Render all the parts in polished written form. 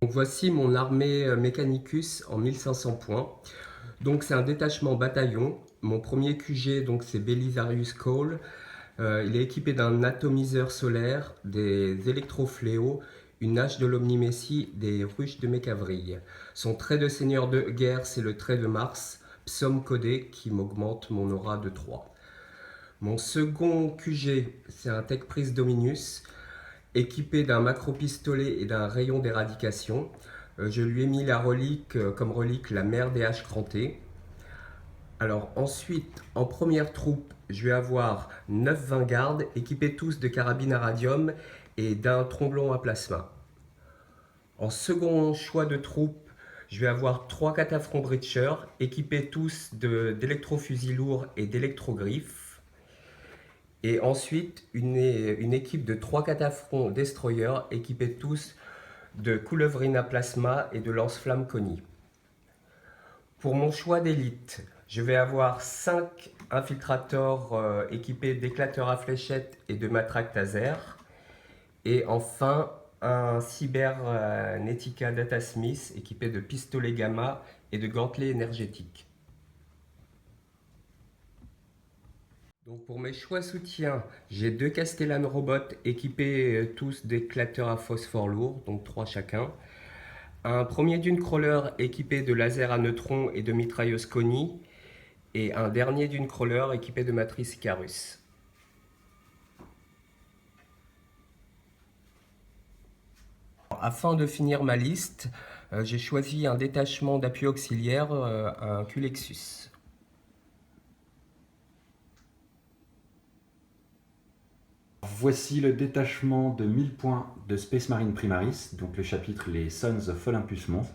Donc voici mon armée Mechanicus en 1500 points. Donc c'est un détachement bataillon. Mon premier QG donc c'est Belisarius Cole. Il est équipé d'un atomiseur solaire, des électrofléaux, une hache de l'Omnimessie, des ruches de Mécavrille. Son trait de seigneur de guerre c'est le trait de Mars, psaume codé qui m'augmente mon aura de 3. Mon second QG c'est un Tech Priest Dominus équipé d'un macro-pistolet et d'un rayon d'éradication. Je lui ai mis la relique, comme relique la mère des haches crantées. Alors ensuite, en première troupe, je vais avoir 9 Vanguards équipés tous de carabines à radium et d'un tromblon à plasma. En second choix de troupe, je vais avoir 3 cataphrons Breacher équipés tous d'électrofusils lourds et d'électrogriffes. Et ensuite, une équipe de 3 cataphrons Destroyer équipés tous de coulevrine à plasma et de lance-flamme Connie. Pour mon choix d'élite, je vais avoir 5 infiltrators équipés d'éclateurs à fléchettes et de matraques taser. Et enfin, un Cybernetica Datasmith équipé de pistolets gamma et de gantelets énergétiques. Donc pour mes choix soutiens, j'ai 2 Castellan Robots équipés tous d'éclateurs à phosphore lourd, donc 3 chacun. Un premier dune crawler équipé de laser à neutrons et de mitrailleuse Connie, et un dernier dune crawler équipé de matrice Icarus. Afin de finir ma liste, j'ai choisi un détachement d'appui auxiliaire, un Culexus. Voici le détachement de 1000 points de Space Marine Primaris, donc le chapitre Les Sons of Olympus Mons.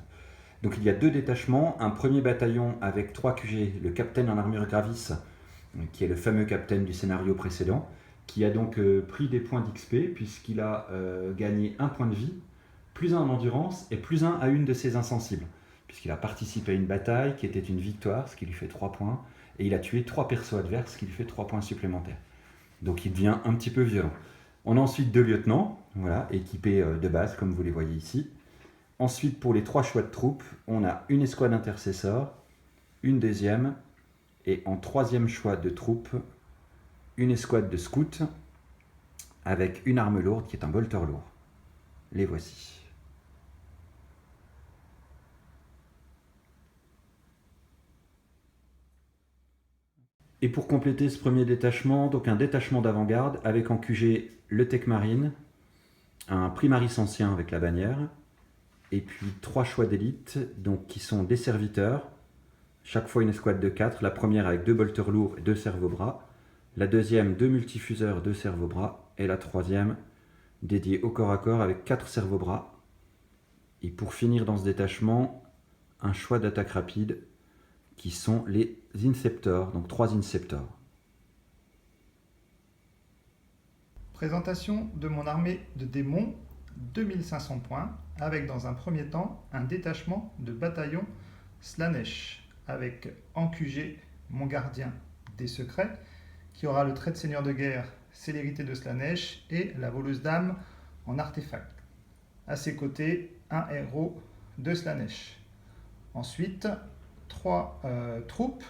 Donc il y a 2 détachements, un premier bataillon avec 3 QG, le capitaine en armure Gravis, qui est le fameux capitaine du scénario précédent, qui a donc pris des points d'XP puisqu'il a gagné 1 point de vie, plus 1 en endurance et plus 1 à une de ses insensibles, puisqu'il a participé à une bataille qui était une victoire, ce qui lui fait 3 points, et il a tué 3 persos adverses, ce qui lui fait 3 points supplémentaires. Donc il devient un petit peu violent. On a ensuite 2 lieutenants, voilà, équipés de base, comme vous les voyez ici. Ensuite, pour les 3 choix de troupes, on a une escouade intercesseur, une deuxième, et en 3e choix de troupes, une escouade de scouts, avec une arme lourde qui est un bolter lourd. Les voici. Et pour compléter ce premier détachement, donc un détachement d'avant-garde avec en QG le Tech Marine, un Primaris ancien avec la bannière, et puis 3 choix d'élite, donc qui sont des serviteurs, chaque fois une escouade de 4, la première avec 2 bolters lourds et 2 servobras, la deuxième 2 multifuseurs, 2 servobras, et la troisième dédiée au corps à corps avec 4 servobras. Et pour finir dans ce détachement, un choix d'attaque rapide qui sont les Inceptors, donc 3 Inceptors. Présentation de mon armée de démons, 2500 points, avec dans un premier temps un détachement de bataillon Slaanesh, avec en QG mon gardien des secrets, qui aura le trait de seigneur de guerre, célérité de Slaanesh, et la voleuse d'âme en artefact. À ses côtés, un héros de Slaanesh. Ensuite, 3 troupes,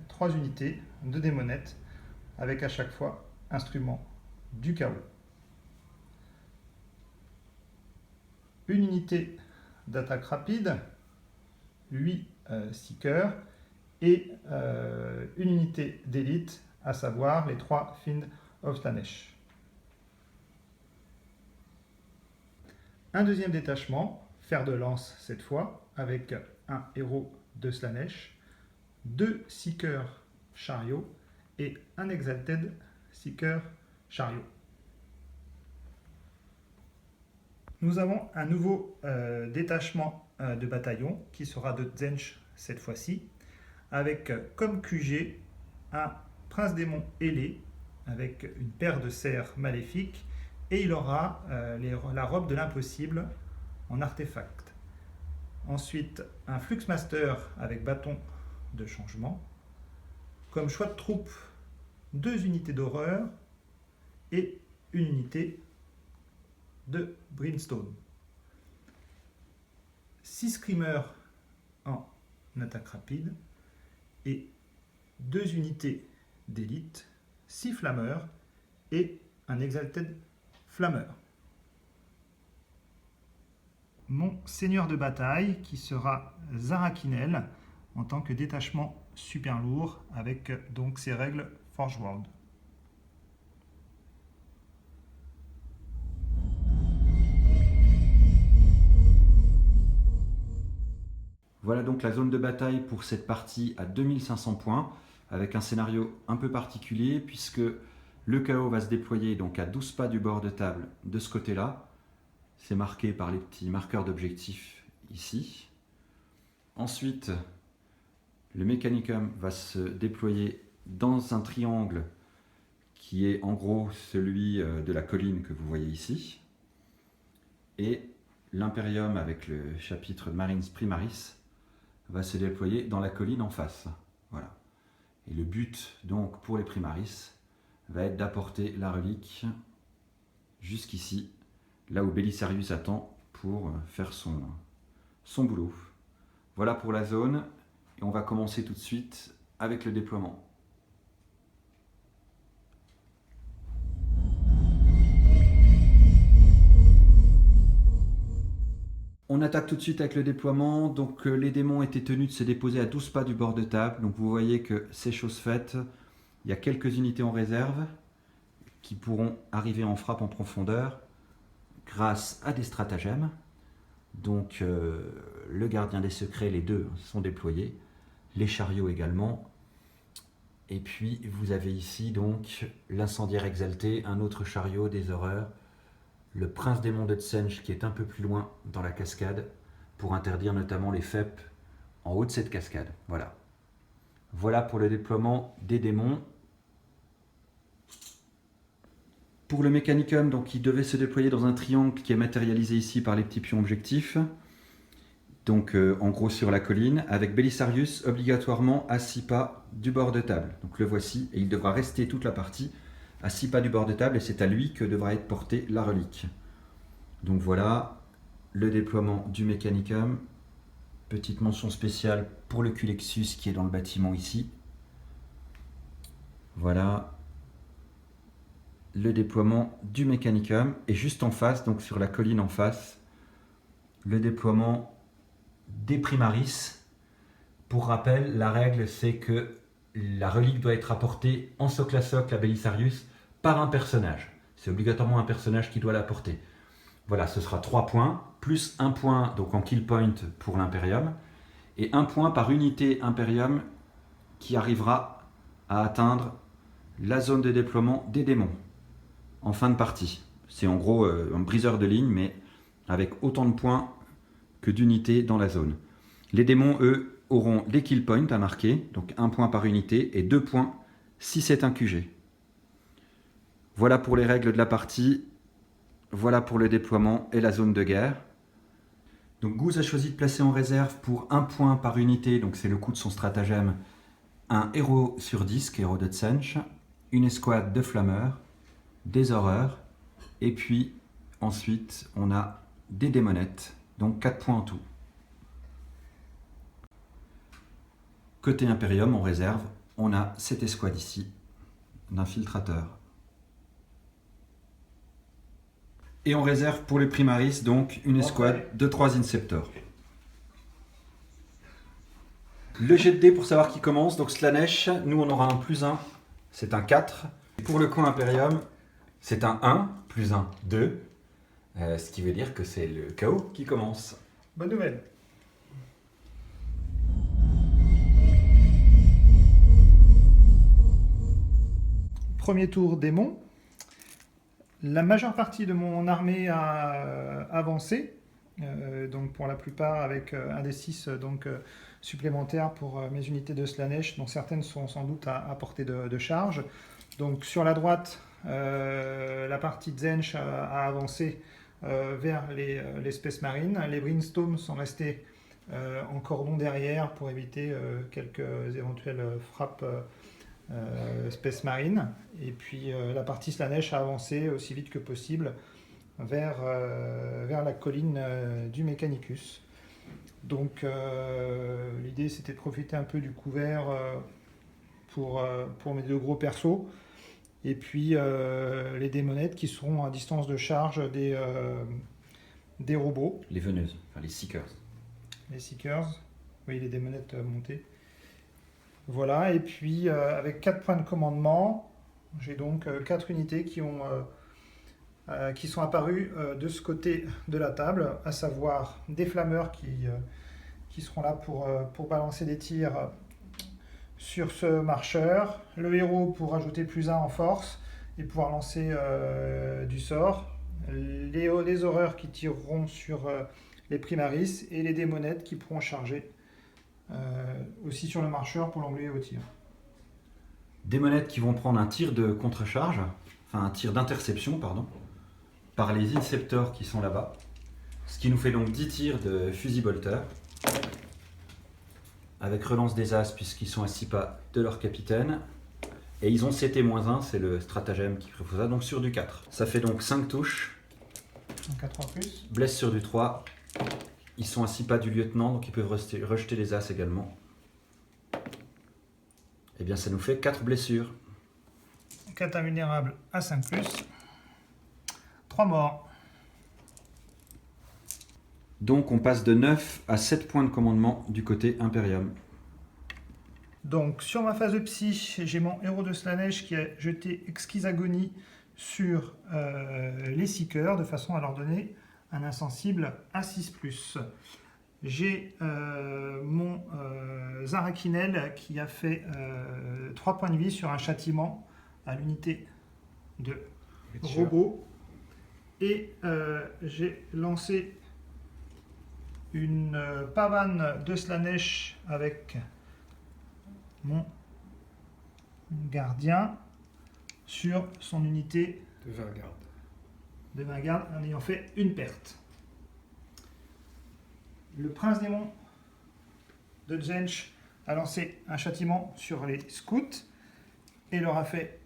3 unités de démonettes, avec à chaque fois instrument du chaos. Une unité d'attaque rapide, 8 seekers, et une unité d'élite, à savoir les 3 Fiend of Slaanesh. Un deuxième détachement, fer de lance cette fois, avec un héros de Slaanesh, 2 seekers chariot et un exalted seeker chariot. Nous avons un nouveau détachement de bataillon qui sera de Tzench cette fois-ci, avec comme QG un prince démon ailé avec une paire de serres maléfiques, et il aura la robe de l'impossible en artefact. Ensuite, un Fluxmaster avec bâton de changement. Comme choix de troupe, 2 unités d'horreur et une unité de Brimstone. 6 screamers en attaque rapide et 2 unités d'élite, 6 flammeurs et un Exalted Flammer. Mon seigneur de bataille qui sera Zarakinel en tant que détachement super lourd avec donc ses règles Forge World. Voilà donc la zone de bataille pour cette partie à 2500 points, avec un scénario un peu particulier, puisque le chaos va se déployer donc à 12 pas du bord de table de ce côté-là. C'est marqué par les petits marqueurs d'objectifs ici. Ensuite, le Mechanicum va se déployer dans un triangle qui est en gros celui de la colline que vous voyez ici. Et l'Imperium avec le chapitre Marines Primaris va se déployer dans la colline en face. Voilà. Et le but donc pour les Primaris va être d'apporter la relique jusqu'ici, là où Belisarius attend pour faire son boulot. Voilà pour la zone, et on va commencer tout de suite avec le déploiement. On attaque tout de suite avec le déploiement. Donc les démons étaient tenus de se déposer à 12 pas du bord de table. Donc vous voyez que c'est chose faite. Il y a quelques unités en réserve qui pourront arriver en frappe en profondeur grâce à des stratagèmes. Donc le gardien des secrets, les deux sont déployés. Les chariots également. Et puis vous avez ici donc l'incendiaire exalté, un autre chariot des horreurs. Le prince démon de Tsench qui est un peu plus loin dans la cascade pour interdire notamment les FEP en haut de cette cascade. Voilà. Voilà pour le déploiement des démons. Pour le Mechanicum, donc, il devait se déployer dans un triangle qui est matérialisé ici par les petits pions objectifs. Donc en gros sur la colline, avec Belisarius obligatoirement à 6 pas du bord de table. Donc le voici, et il devra rester toute la partie à 6 pas du bord de table, et c'est à lui que devra être portée la relique. Donc voilà le déploiement du Mechanicum. Petite mention spéciale pour le Culexus qui est dans le bâtiment ici. Voilà le déploiement du Mechanicum. Et juste en face, donc sur la colline en face, le déploiement des Primaris. Pour rappel, la règle c'est que la relique doit être apportée en socle à socle à Belisarius par un personnage. C'est obligatoirement un personnage qui doit la porter. Voilà, ce sera 3 points, plus 1 point donc en kill point pour l'Imperium, et 1 point par unité Imperium qui arrivera à atteindre la zone de déploiement des démons en fin de partie. C'est en gros un briseur de ligne, mais avec autant de points que d'unités dans la zone. Les démons, eux, auront les kill points à marquer, donc 1 point par unité, et 2 points si c'est un QG. Voilà pour les règles de la partie, voilà pour le déploiement et la zone de guerre. Donc Goose a choisi de placer en réserve pour 1 point par unité, donc c'est le coût de son stratagème, un héros sur disque, héros de Tsench, une escouade de flammeurs, des horreurs, et puis ensuite on a des démonettes, donc 4 points en tout. Côté Imperium, en réserve, on a cette escouade ici, d'infiltrateurs. Et on réserve pour les Primaris, donc, une escouade de 3 Inceptors. Le jet de dés pour savoir qui commence, donc Slaanesh, nous on aura un +1, c'est un 4. Pour le camp Imperium, c'est un 1, +1, 2. Ce qui veut dire que c'est le chaos qui commence. Bonne nouvelle. Premier tour démon. La majeure partie de mon armée a avancé, donc pour la plupart avec un des 6 supplémentaires pour mes unités de Slaanesh, dont certaines sont sans doute à portée de charge. Donc sur la droite, la partie Tsench a avancé vers les Space Marines. Les Brimstones sont restés en cordon derrière pour éviter quelques éventuelles frappes Space Marine, et puis la partie Slaanesh a avancé aussi vite que possible vers la colline du Mechanicus. Donc l'idée c'était de profiter un peu du couvert pour mes deux gros persos. Et puis les démonettes qui seront à distance de charge des robots. Les veneuses, enfin les seekers. Les seekers, oui, les démonettes montées. Voilà, et puis avec 4 points de commandement, j'ai donc 4 unités qui sont apparues de ce côté de la table, à savoir des flammeurs qui seront là pour balancer des tirs sur ce marcheur, le héros pour ajouter +1 en force et pouvoir lancer du sort, les horreurs qui tireront sur les primaris et les démonettes qui pourront charger aussi sur le marcheur pour l'enlever au tir. Démonettes qui vont prendre un tir de contre-charge, enfin un tir d'interception, pardon, par les inceptors qui sont là-bas. Ce qui nous fait donc 10 tirs de fusil-bolter. Avec relance des as puisqu'ils sont à 6 pas de leur capitaine. Et ils ont CT-1, c'est le stratagème qui prévoit ça, donc sur du 4. Ça fait donc 5 touches. Donc 4 en plus. Blesse sur du 3. Ils sont à 6 pas du lieutenant, donc ils peuvent rejeter les as également. Et bien ça nous fait 4 blessures. 4 invulnérables à 5 plus. 3 morts. Donc on passe de 9 à 7 points de commandement du côté Imperium. Donc sur ma phase de psy, j'ai mon héros de Slaanesh qui a jeté Exquise Agonie sur les Seekers de façon à leur donner un insensible à 6+. J'ai mon Zarakinel qui a fait 3 points de vie sur un châtiment à l'unité de robot. Et j'ai lancé une pavane de Slaanesh avec mon gardien sur son unité De 20 gardes. de 20 gardes en ayant fait une perte. Le prince démon de Tzeentch a lancé un châtiment sur les scouts et leur a fait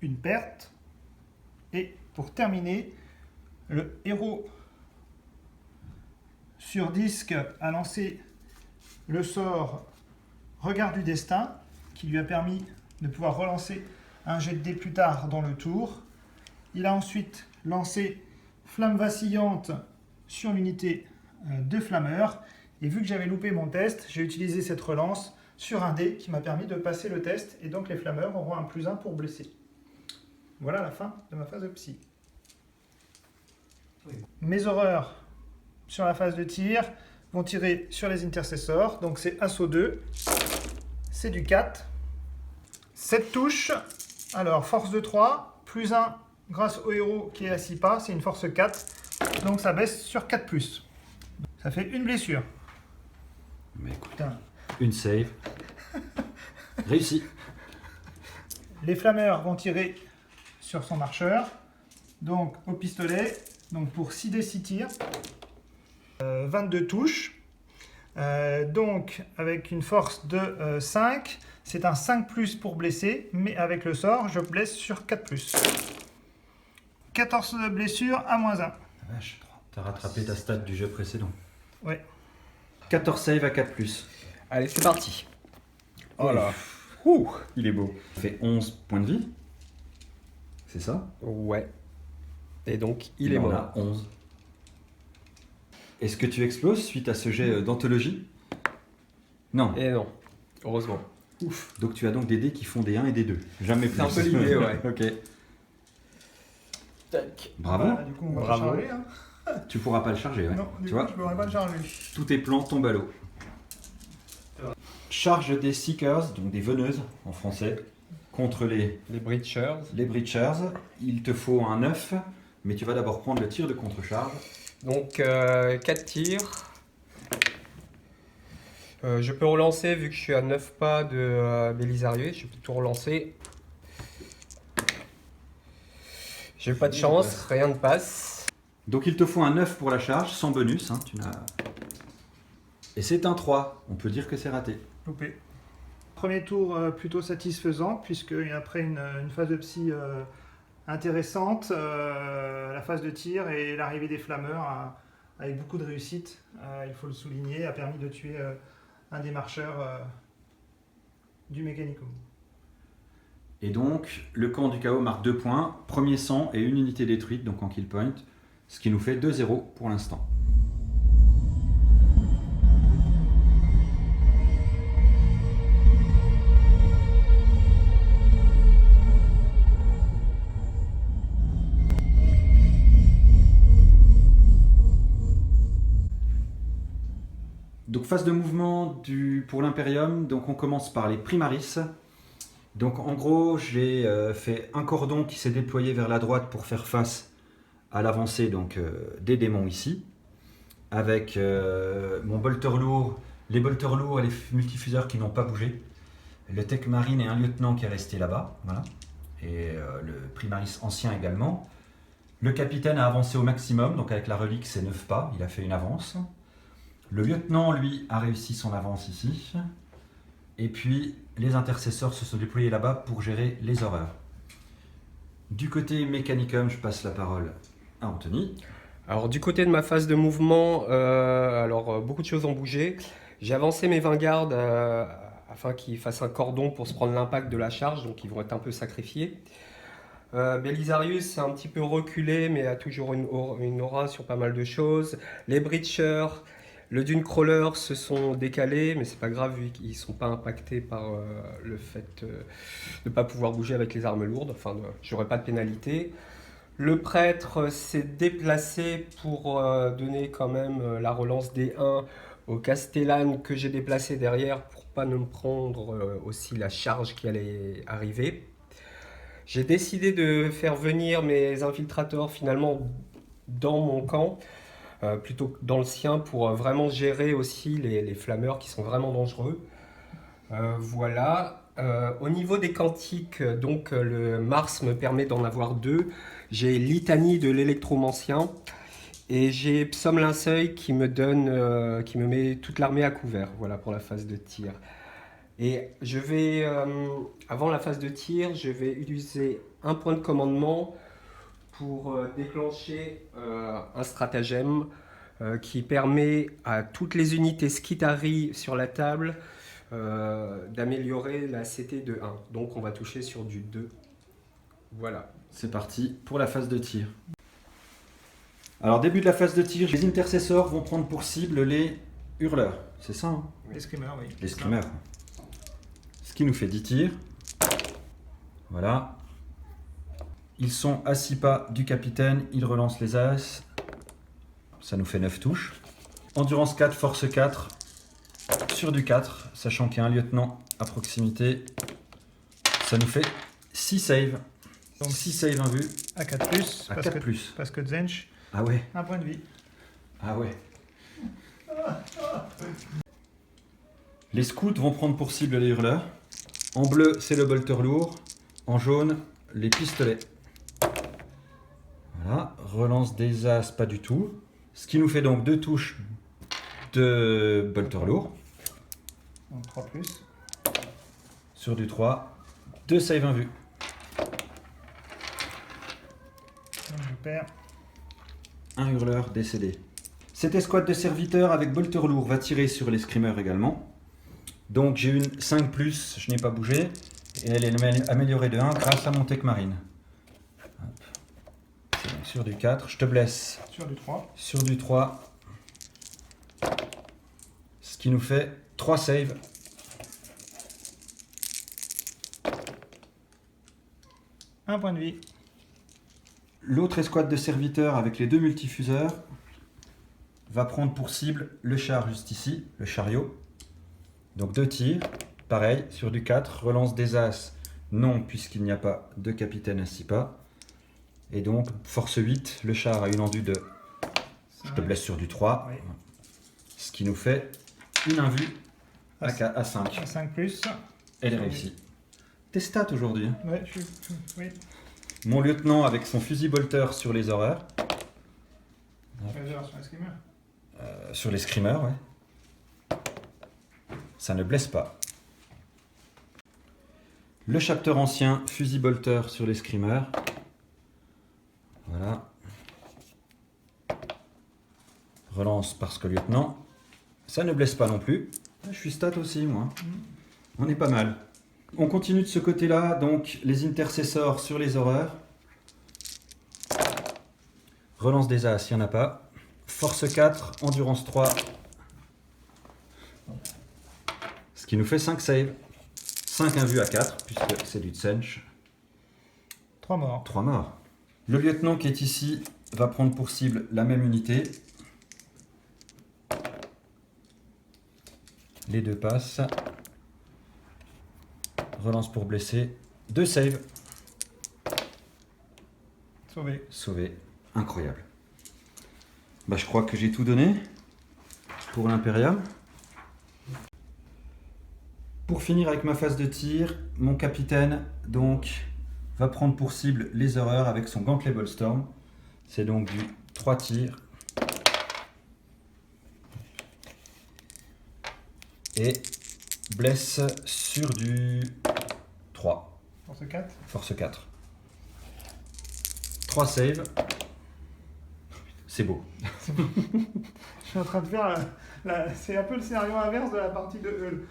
une perte. Et pour terminer, le héros sur disque a lancé le sort Regard du destin qui lui a permis de pouvoir relancer un jet de dés plus tard dans le tour. Il a ensuite lancé Flamme vacillante sur l'unité de flammeur. Et vu que j'avais loupé mon test, j'ai utilisé cette relance sur un dé qui m'a permis de passer le test. Et donc les flammeurs auront un +1 pour blesser. Voilà la fin de ma phase de psy. Mes horreurs sur la phase de tir vont tirer sur les intercessors. Donc c'est assaut 2. C'est du 4. 7 touches. Alors force de 3. +1 grâce au héros qui est à 6 pas. C'est une force 4. Donc ça baisse sur 4+. Ça fait une blessure. Mais écoute, Putain. une save. Réussi. Les flammeurs vont tirer sur son marcheur. Donc au pistolet. Donc pour 6d6 tirs. 22 touches. Donc avec une force de 5. C'est un 5+ pour blesser. Mais avec le sort, je blesse sur 4+. 14 blessures à -1. La vache, t'as rattrapé ta stat du jeu précédent. Ouais. 14 save à 4+. Allez, c'est parti. Oh là. Il est beau. Ça fait 11 points de vie. C'est ça? Ouais. Et donc, il Il est en mort. a 11. Est-ce que tu exploses suite à ce jet d'anthologie? Non. Et non, heureusement. Ouf. Donc tu as donc des dés qui font des 1 et des 2. Jamais plus. C'est un peu l'idée, ouais. Ok. Tac. Bravo. Voilà, du coup, on va Bravo. charger. Hein. Tu pourras pas le charger. Ouais. Non, du Tu coup, vois, je ne pourrais pas le charger. tous tes plans tombent à l'eau. Charge des Seekers, donc des veneuses en français, contre les Les Breachers. Breachers. Il te faut un 9, mais tu vas d'abord prendre le tir de contre-charge. Donc, 4 tirs. Je peux relancer vu que je suis à 9 pas de Belisarius. Je peux tout relancer. J'ai pas de chance, rien ne passe. Donc il te faut un 9 pour la charge, sans bonus. Hein, et c'est un 3. On peut dire que c'est raté. Loupé. Premier tour plutôt satisfaisant, puisque après une phase de psy intéressante, la phase de tir et l'arrivée des flammeurs a avec beaucoup de réussite, il faut le souligner, a permis de tuer un des marcheurs du Mechanicum. Et donc, le camp du chaos marque 2 points, premier sang et une unité détruite, donc en kill point, ce qui nous fait 2-0 pour l'instant. Donc phase de mouvement pour l'Imperium, donc on commence par les Primaris. Donc en gros, j'ai fait un cordon qui s'est déployé vers la droite pour faire face à l'avancée des démons ici, avec mon bolter lourd, les bolters lourds et les multifuseurs qui n'ont pas bougé, le tech marine et un lieutenant qui est resté là-bas, voilà, et le Primaris ancien également. Le capitaine a avancé au maximum, donc avec la relique c'est 9 pas, il a fait une avance. Le lieutenant, lui, a réussi son avance ici. Et puis, les intercesseurs se sont déployés là-bas pour gérer les horreurs. Du côté Mechanicum, je passe la parole à Anthony. Alors du côté de ma phase de mouvement, beaucoup de choses ont bougé. J'ai avancé mes 20 gardes afin qu'ils fassent un cordon pour se prendre l'impact de la charge, donc ils vont être un peu sacrifiés. Belisarius s'est un petit peu reculé, mais a toujours une aura sur pas mal de choses. Les Breachers, le Dune Crawler se sont décalés, mais c'est pas grave vu qu'ils ne sont pas impactés par le fait de ne pas pouvoir bouger avec les armes lourdes. Enfin, j'aurai pas de pénalité. Le prêtre s'est déplacé pour donner quand même la relance des 1 au Castellan que j'ai déplacé derrière pour pas me prendre aussi la charge qui allait arriver. J'ai décidé de faire venir mes infiltrateurs finalement dans mon camp, plutôt que dans le sien, pour vraiment gérer aussi les flammeurs qui sont vraiment dangereux. Voilà. Au niveau des cantiques, donc le Mars me permet d'en avoir 2. J'ai Litanie de l'électromancien et j'ai Psaume Linceuil qui me donne, qui me met toute l'armée à couvert. Voilà pour la phase de tir. Et je vais, avant la phase de tir, je vais utiliser un point de commandement pour déclencher un stratagème qui permet à toutes les unités Skitari sur la table d'améliorer la CT de 1. Donc on va toucher sur du 2. Voilà. C'est parti pour la phase de tir. Alors début de la phase de tir, les intercesseurs vont prendre pour cible les hurleurs. C'est ça, hein? Les screamers, oui. Les screamers. Ce qui nous fait 10 tirs. Voilà. Ils sont à 6 pas du capitaine, ils relancent les as. Ça nous fait 9 touches. Endurance 4, force 4. Sur du 4, sachant qu'il y a un lieutenant à proximité. Ça nous fait 6 saves. Donc 6 saves invus. À 4+, À 4+. parce que Zench, Ah ouais. un point de vie. Ah ouais. Les scouts vont prendre pour cible les hurleurs. En bleu, c'est le bolter lourd. En jaune, les pistolets. Voilà. Relance des as, pas du tout. Ce qui nous fait donc 2 touches de bolter lourd. Donc 3+. Sur du 3. 2 saves invus. Donc je perds. Un hurleur décédé. Cette escouade de serviteurs avec bolter lourd va tirer sur les screamers également. Donc j'ai une 5+, je n'ai pas bougé. Et elle est améliorée de 1 grâce à mon tech marine. Hop. Sur du 4, je te blesse. Sur du 3. Sur du 3. Ce qui nous fait 3 saves. Un point de vie. L'autre escouade de serviteurs avec les 2 multifuseurs va prendre pour cible le char juste ici, le chariot. Donc 2 tirs, pareil, sur du 4, relance des as, non, puisqu'il n'y a pas de capitaine à 6 pas. Et donc, force 8, le char a une enduit de... Je te blesse sur du 3. Oui. Ce qui nous fait une invue à 5. À 5+. Elle est réussie. Tes stats aujourd'hui. Hein. Ouais, oui. Mon lieutenant avec son fusil bolter sur les horreurs. Sur les screamers. Sur les screamers, ouais. Ça ne blesse pas. Le chapter ancien, fusil bolter sur les screamers. Voilà. relance parce que lieutenant, ça ne blesse pas non plus. Je suis stat aussi, moi. On est pas mal. On continue de ce côté-là, donc les intercessors sur les horreurs. Relance des As, il n'y en a pas. Force 4, endurance 3. Ce qui nous fait 5 saves. 5 invus à 4, puisque c'est du Tsench. 3 morts. 3 morts. Le lieutenant qui est ici va prendre pour cible la même unité. Les deux passent. Relance pour blesser. 2 saves. Sauvé. Sauvé. Incroyable. Bah, je crois que j'ai tout donné pour l'Imperium. Pour finir avec ma phase de tir, mon capitaine donc va prendre pour cible les horreurs avec son Gauntlet Boltstorm. C'est donc du 3 tirs. Et blesse sur du 3. Force 4. Force 4. 3 saves. C'est beau. Je suis en train de faire... c'est un peu le scénario inverse de la partie de Hull.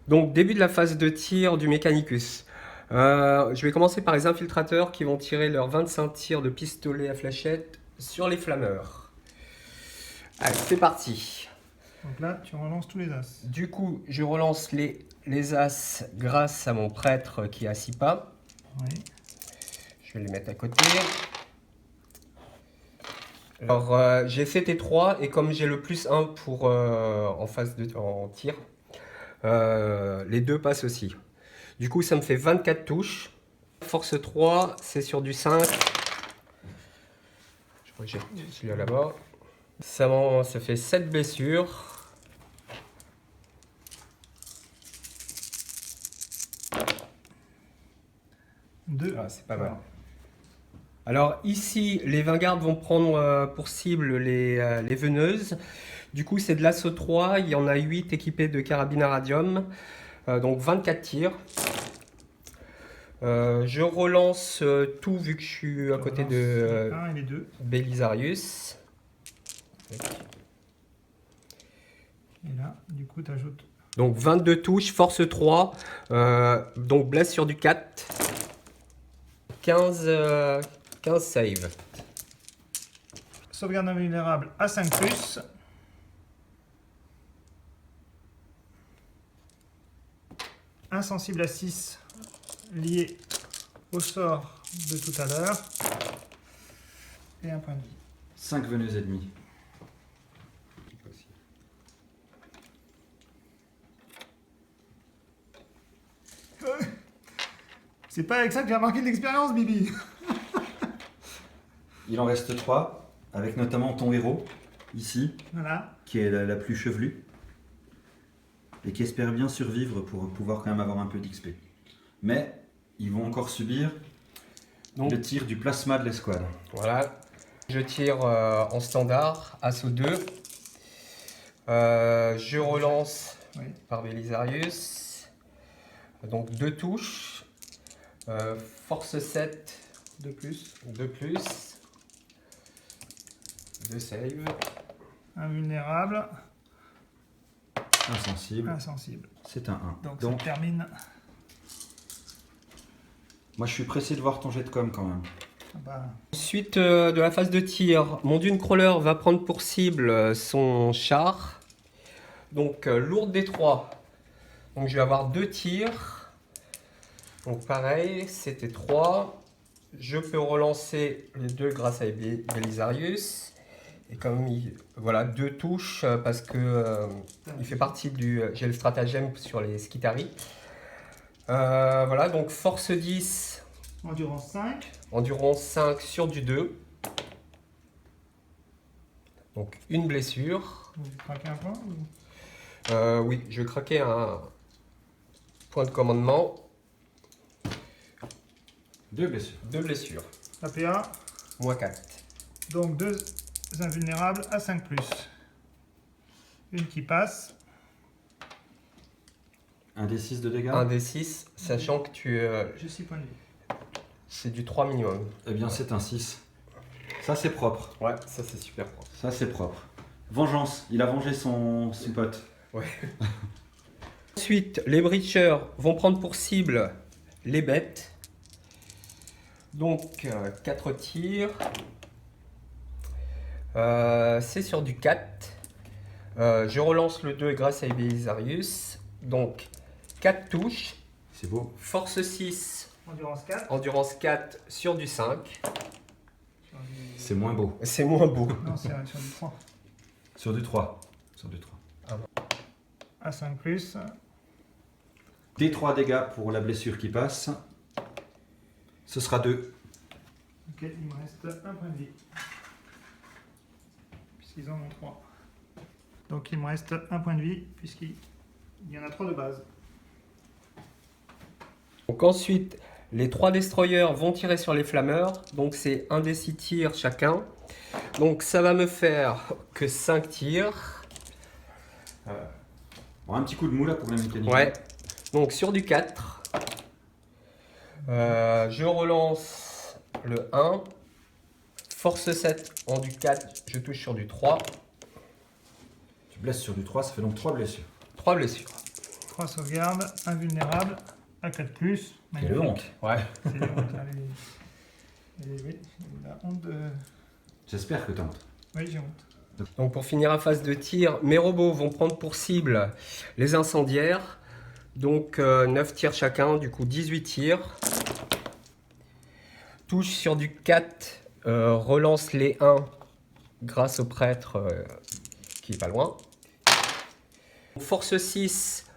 Donc début de la phase de tir du Mechanicus. Je vais commencer par les infiltrateurs qui vont tirer leurs 25 tirs de pistolet à fléchette sur les flammeurs. Allez, c'est parti. Donc là, tu relances tous les As. Du coup, je relance les As grâce à mon prêtre qui a 6 pas. Oui. Je vais les mettre à côté. Alors, j'ai fait T3 et comme j'ai le plus 1 pour, en tir, les deux passent aussi. Du coup, ça me fait 24 touches. Force 3, c'est sur du 5. Je crois que j'ai celui-là là-bas. Ça fait 7 blessures. Ah, c'est pas mal. Alors ici, les Vanguards vont prendre pour cible les veneuses. Du coup, c'est de l'assaut 3. Il y en a 8 équipés de carabines à radium. Donc 24 tirs. Je relance tout vu que je suis à côté de un et les deux. Belisarius. Et là, du coup, tu ajoutes... Donc 22 touches, force 3. Donc blesse sur du 4. 15 save. Sauvegarde invulnérable à 5+. Insensible à 6, lié au sort de tout à l'heure. Et un point de vie. 5 veneuses ennemies. C'est pas avec ça que j'ai remarqué de l'expérience, Bibi. Il en reste 3, avec notamment ton héros, ici, Voilà. qui est la plus chevelue, et qui espère bien survivre pour pouvoir quand même avoir un peu d'XP. Mais ils vont encore subir le tir du plasma de l'escouade. Voilà. Je tire en standard, assaut 2. Je relance par Belisarius. Donc 2 touches. Force 7. 2+. 2+. 2 save. Invulnérable. Insensible. Insensible. C'est un 1. Donc ça termine. Moi je suis pressé de voir ton jet de com quand même. Suite de la phase de tir, mon Dune Crawler va prendre pour cible son char. Donc lourde des 3. Donc je vais avoir 2 tirs. Donc pareil, c'était 3. Je peux relancer les 2 grâce à Belisarius. Et comme voilà, 2 touches parce que il fait partie du... J'ai le stratagème sur les Skitari. Voilà, donc force 10. Endurance 5. Endurance 5 sur du 2. Donc une blessure. Vous craquez un point Oui, je vais craquer un point de commandement. 2 blessures. 2 blessures. APA. Moins 4. Donc 2 invulnérables à 5+. Une qui passe. Un des 6 de dégâts. Un des 6, sachant que tu... J'ai 6 points de vie. c'est du 3 minimum. Eh bien c'est un 6. Ça c'est propre. Ouais, ça c'est super propre. Ça c'est propre. Vengeance, il a vengé son pote. Ensuite, les breachers vont prendre pour cible les bêtes. Donc, 4 tirs. C'est sur du 4. Je relance le 2 grâce à Belisarius. Donc, 4 touches. C'est beau. Force 6. Endurance 4. Endurance 4 sur du 5. C'est moins beau. C'est moins beau. Non, c'est sur du 3. Sur du 3. Sur du 3. À 5 plus. D3 dégâts pour la blessure qui passe. Ce sera 2. Ok, il me reste un point de vie. Puisqu'ils en ont 3. Donc il me reste un point de vie, puisqu'il y en a 3 de base. Donc ensuite, les 3 destroyers vont tirer sur les flammeurs. Donc c'est 1 des 6 tirs chacun. Donc ça va me faire que 5 tirs. Bon, un petit coup de mou là pour la mécanique. Ouais. Donc sur du 4. Je relance le 1. Force 7 en du 4. Je touche sur du 3. Tu blesses sur du 3, ça fait donc 3 blessures. 3 blessures. 3 sauvegardes, invulnérable, à 4 plus. Quelle honte. Ouais. C'est la honte. Oui, la honte de... J'espère que t'as honte. Oui, j'ai honte. Donc pour finir la phase de tir, mes robots vont prendre pour cible les incendiaires. Donc 9 tirs chacun, du coup 18 tirs. Touche sur du 4, relance les 1 grâce au prêtre qui est pas loin. Force 6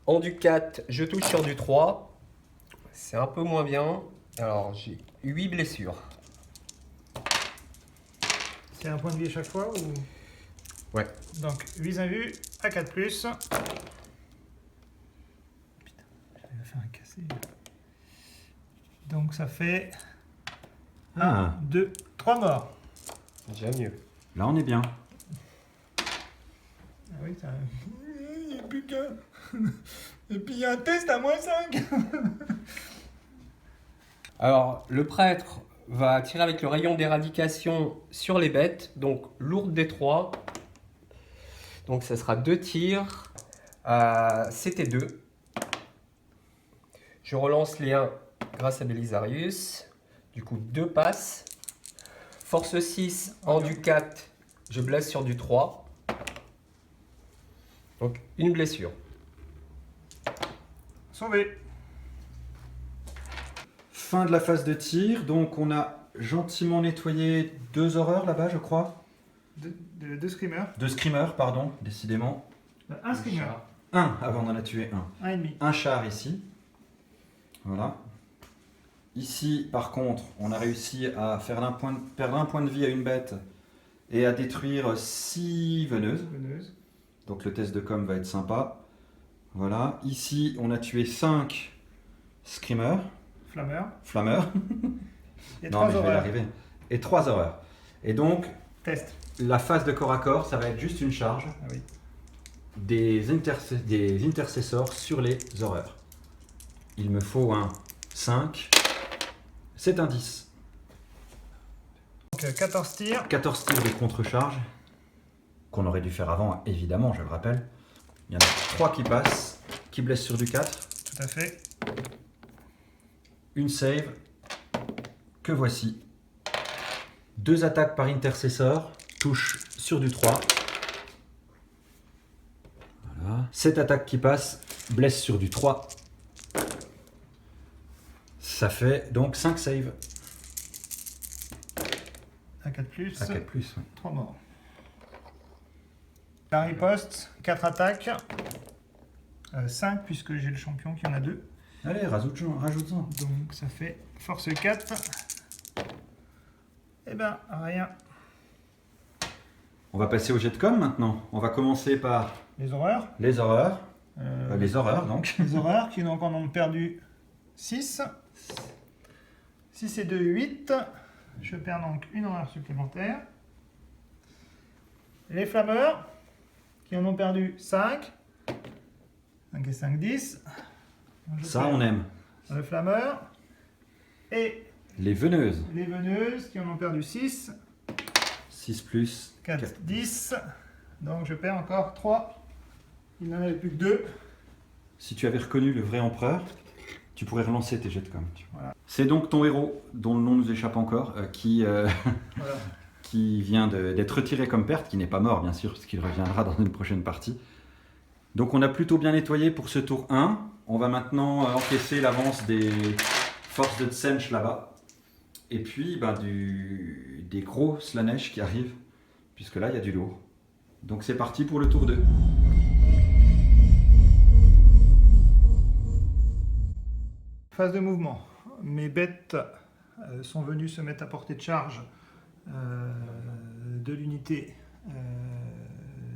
en du 4, je touche sur du 3. C'est un peu moins bien. Alors j'ai 8 blessures. C'est un point de vie à chaque fois ou... Ouais. Donc 8 invus, à 4 plus. Putain, j'allais faire un cassé. Donc ça fait 1, 2, 3 morts. Déjà mieux. Là on est bien. Ah oui, ça... Il n'y a plus qu'un. Et puis il y a un test à moins 5. Alors, le prêtre va tirer avec le rayon d'éradication sur les bêtes, donc lourde des 3. Donc ça sera 2 tirs. C'était 2. Je relance les 1 grâce à Belisarius. Du coup, 2 passes. Force 6 en du 4, je blesse sur du 3. Donc une blessure. Sauvé. Fin de la phase de tir. Donc on a gentiment nettoyé 2 horreurs là-bas, je crois. 2 screamers. 2 screamers, pardon, décidément. Un screamer. 1, avant on en a tué 1. Un et demi. Un char ici. Voilà. Ici, par contre, on a réussi à faire perdre un point de vie à une bête et à détruire 6 veneuses. Donc le test de com va être sympa. Voilà. Ici, on a tué 5 screamers. Flammeurs. Et Non, 3 mais je vais y horreurs. arriver. Et 3 horreurs. Et donc, Test. la phase de corps à corps, ça va être juste une charge Ah oui. des intercesseurs sur les horreurs. Il me faut un 5. C'est un 10. Donc 14 tirs. 14 tirs de contre-charge, qu'on aurait dû faire avant, évidemment, je le rappelle. Il y en a 3 qui passent, qui blessent sur du 4. Tout à fait. Une save, que voici. 2 attaques par intercesseur, touche sur du 3. Voilà. 7 attaques qui passent, blesse sur du 3. Ça fait donc 5 saves. À 4 plus. À 4 plus, oui. 3 morts. La riposte, 4 attaques. 5 puisque j'ai le champion qui en a 2. Allez, rajoute-en. Donc ça fait force 4. Eh ben, rien. On va passer au jet de com maintenant. On va commencer par Les horreurs. les horreurs. Les horreurs, donc. Les horreurs qui donc en ont perdu 6. 6 et 2, 8. Je perds donc une horreur supplémentaire. Les flammeurs qui en ont perdu 5. 5 et 5, 10. Je Ça, perds on aime. le flammeur. Et Les veneuses. les veneuses qui en ont perdu 6. 6 plus. 4, 10. Donc je perds encore 3. Il n'en avait plus que 2. Si tu avais reconnu le vrai empereur, tu pourrais relancer tes jets de com. Voilà. C'est donc ton héros, dont le nom nous échappe encore, Voilà. qui vient d'être retiré comme perte, qui n'est pas mort bien sûr, parce qu'il reviendra dans une prochaine partie. Donc on a plutôt bien nettoyé pour ce tour 1. On va maintenant encaisser l'avance des forces de Tsench là-bas. Et puis des gros Slaanesh qui arrivent, puisque là il y a du lourd. Donc c'est parti pour le tour 2. Phase de mouvement. Mes bêtes sont venues se mettre à portée de charge de l'unité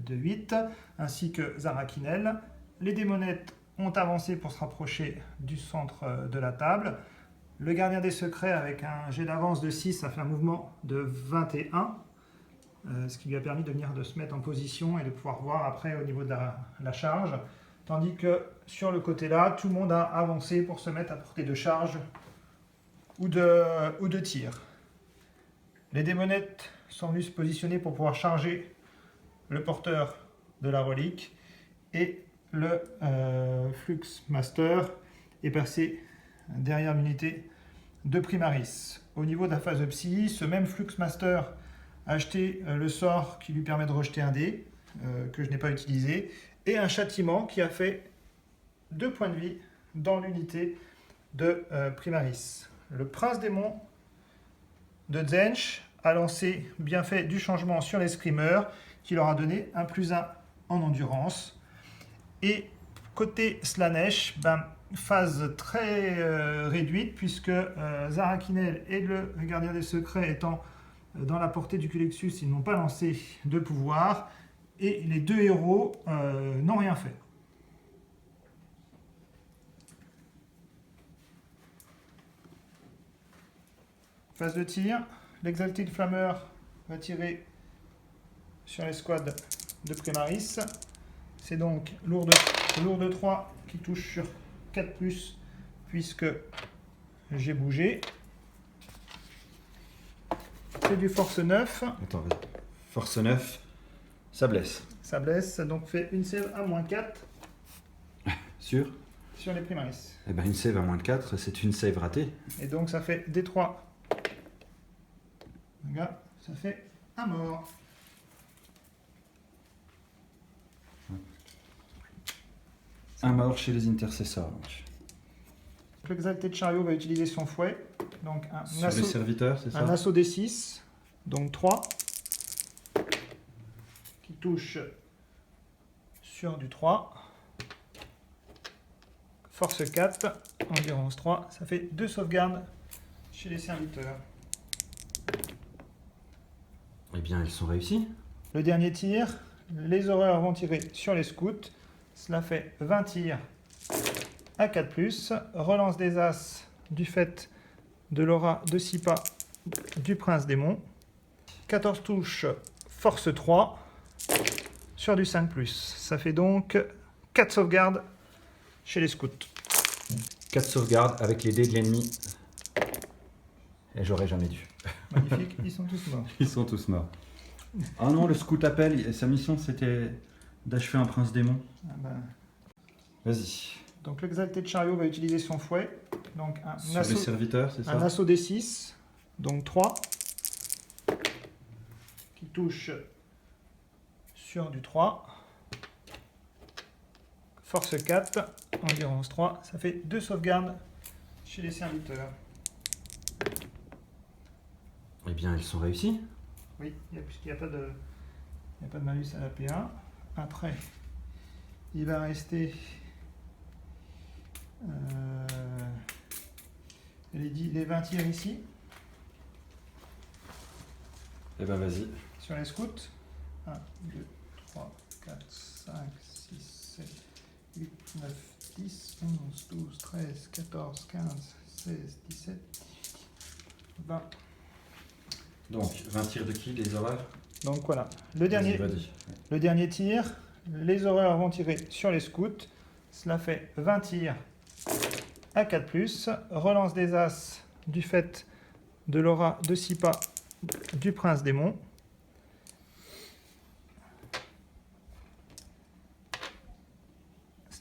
de 8, ainsi que Zarakinel. Les démonettes ont avancé pour se rapprocher du centre de la table. Le gardien des secrets, avec un jet d'avance de 6, a fait un mouvement de 21, ce qui lui a permis de se mettre en position et de pouvoir voir après au niveau de la charge. Tandis que sur le côté là, tout le monde a avancé pour se mettre à portée de charge ou de tir. Les démonettes sont venues se positionner pour pouvoir charger le porteur de la relique et le Flux Master est passé derrière l'unité de Primaris. Au niveau de la phase de Psy, ce même Flux Master a acheté le sort qui lui permet de rejeter un dé que je n'ai pas utilisé et un châtiment qui a fait 2 points de vie dans l'unité de Primaris. Le prince démon de Tsench a lancé bienfait du changement sur les screamers qui leur a donné un +1 en endurance. Et côté Slaanesh, phase très réduite puisque Zarakinel et le gardien des secrets étant dans la portée du Culexus, ils n'ont pas lancé de pouvoir et les 2 héros n'ont rien fait. Phase de tir, l'Exalted Flammer va tirer sur les squads de Primaris. C'est donc lourd de 3 qui touche sur 4+, puisque j'ai bougé. C'est du force 9. Attends, vas-y. Force 9, ça blesse. Ça blesse, donc fait une save à -4 Sûr? sur les Primaris. Eh ben une save à -4, c'est une save ratée. Et donc ça fait D3. Regarde, ça fait un mort. Un mort chez les intercesseurs. L'Exalted Chariot va utiliser son fouet. Donc Sur les serviteurs, c'est ça? un assaut D6, donc 3, qui touche sur du 3. Force 4, endurance 3, ça fait 2 sauvegardes chez les serviteurs. Eh bien, ils sont réussis. Le dernier tir, les horreurs vont tirer sur les scouts. Cela fait 20 tirs à 4+. Relance des as du fait de l'aura de Sipa du prince démon. 14 touches, force 3 sur du 5+. Ça fait donc 4 sauvegardes chez les scouts. 4 sauvegardes avec les dés de l'ennemi. Et j'aurais jamais dû. Magnifique, ils sont tous morts. Ils sont tous morts. Ah non, le scout appelle, sa mission c'était d'achever un prince démon. Ah bah. Vas-y. Donc l'Exalted Chariot va utiliser son fouet. Donc Sur les serviteurs, c'est ça? un assaut D6, donc 3, qui touche sur du 3. Force 4, endurance 3, ça fait 2 sauvegardes chez les serviteurs. Eh bien, ils sont réussis. Oui, puisqu'il n'y a pas de malus à la P1. Après, il va rester les 20 tirs ici, Eh ben, vas-y. sur les scouts. 1, 2, 3, 4, 5, 6, 7, 8, 9, 10, 11, 12, 13, 14, 15, 16, 17, 18, 20. Donc, 20 tirs de qui, les horreurs? Donc voilà, le Vas-y. dernier tir, les horreurs vont tirer sur les scouts. Cela fait 20 tirs à 4+. Relance des as du fait de l'aura de Sipa du prince démon.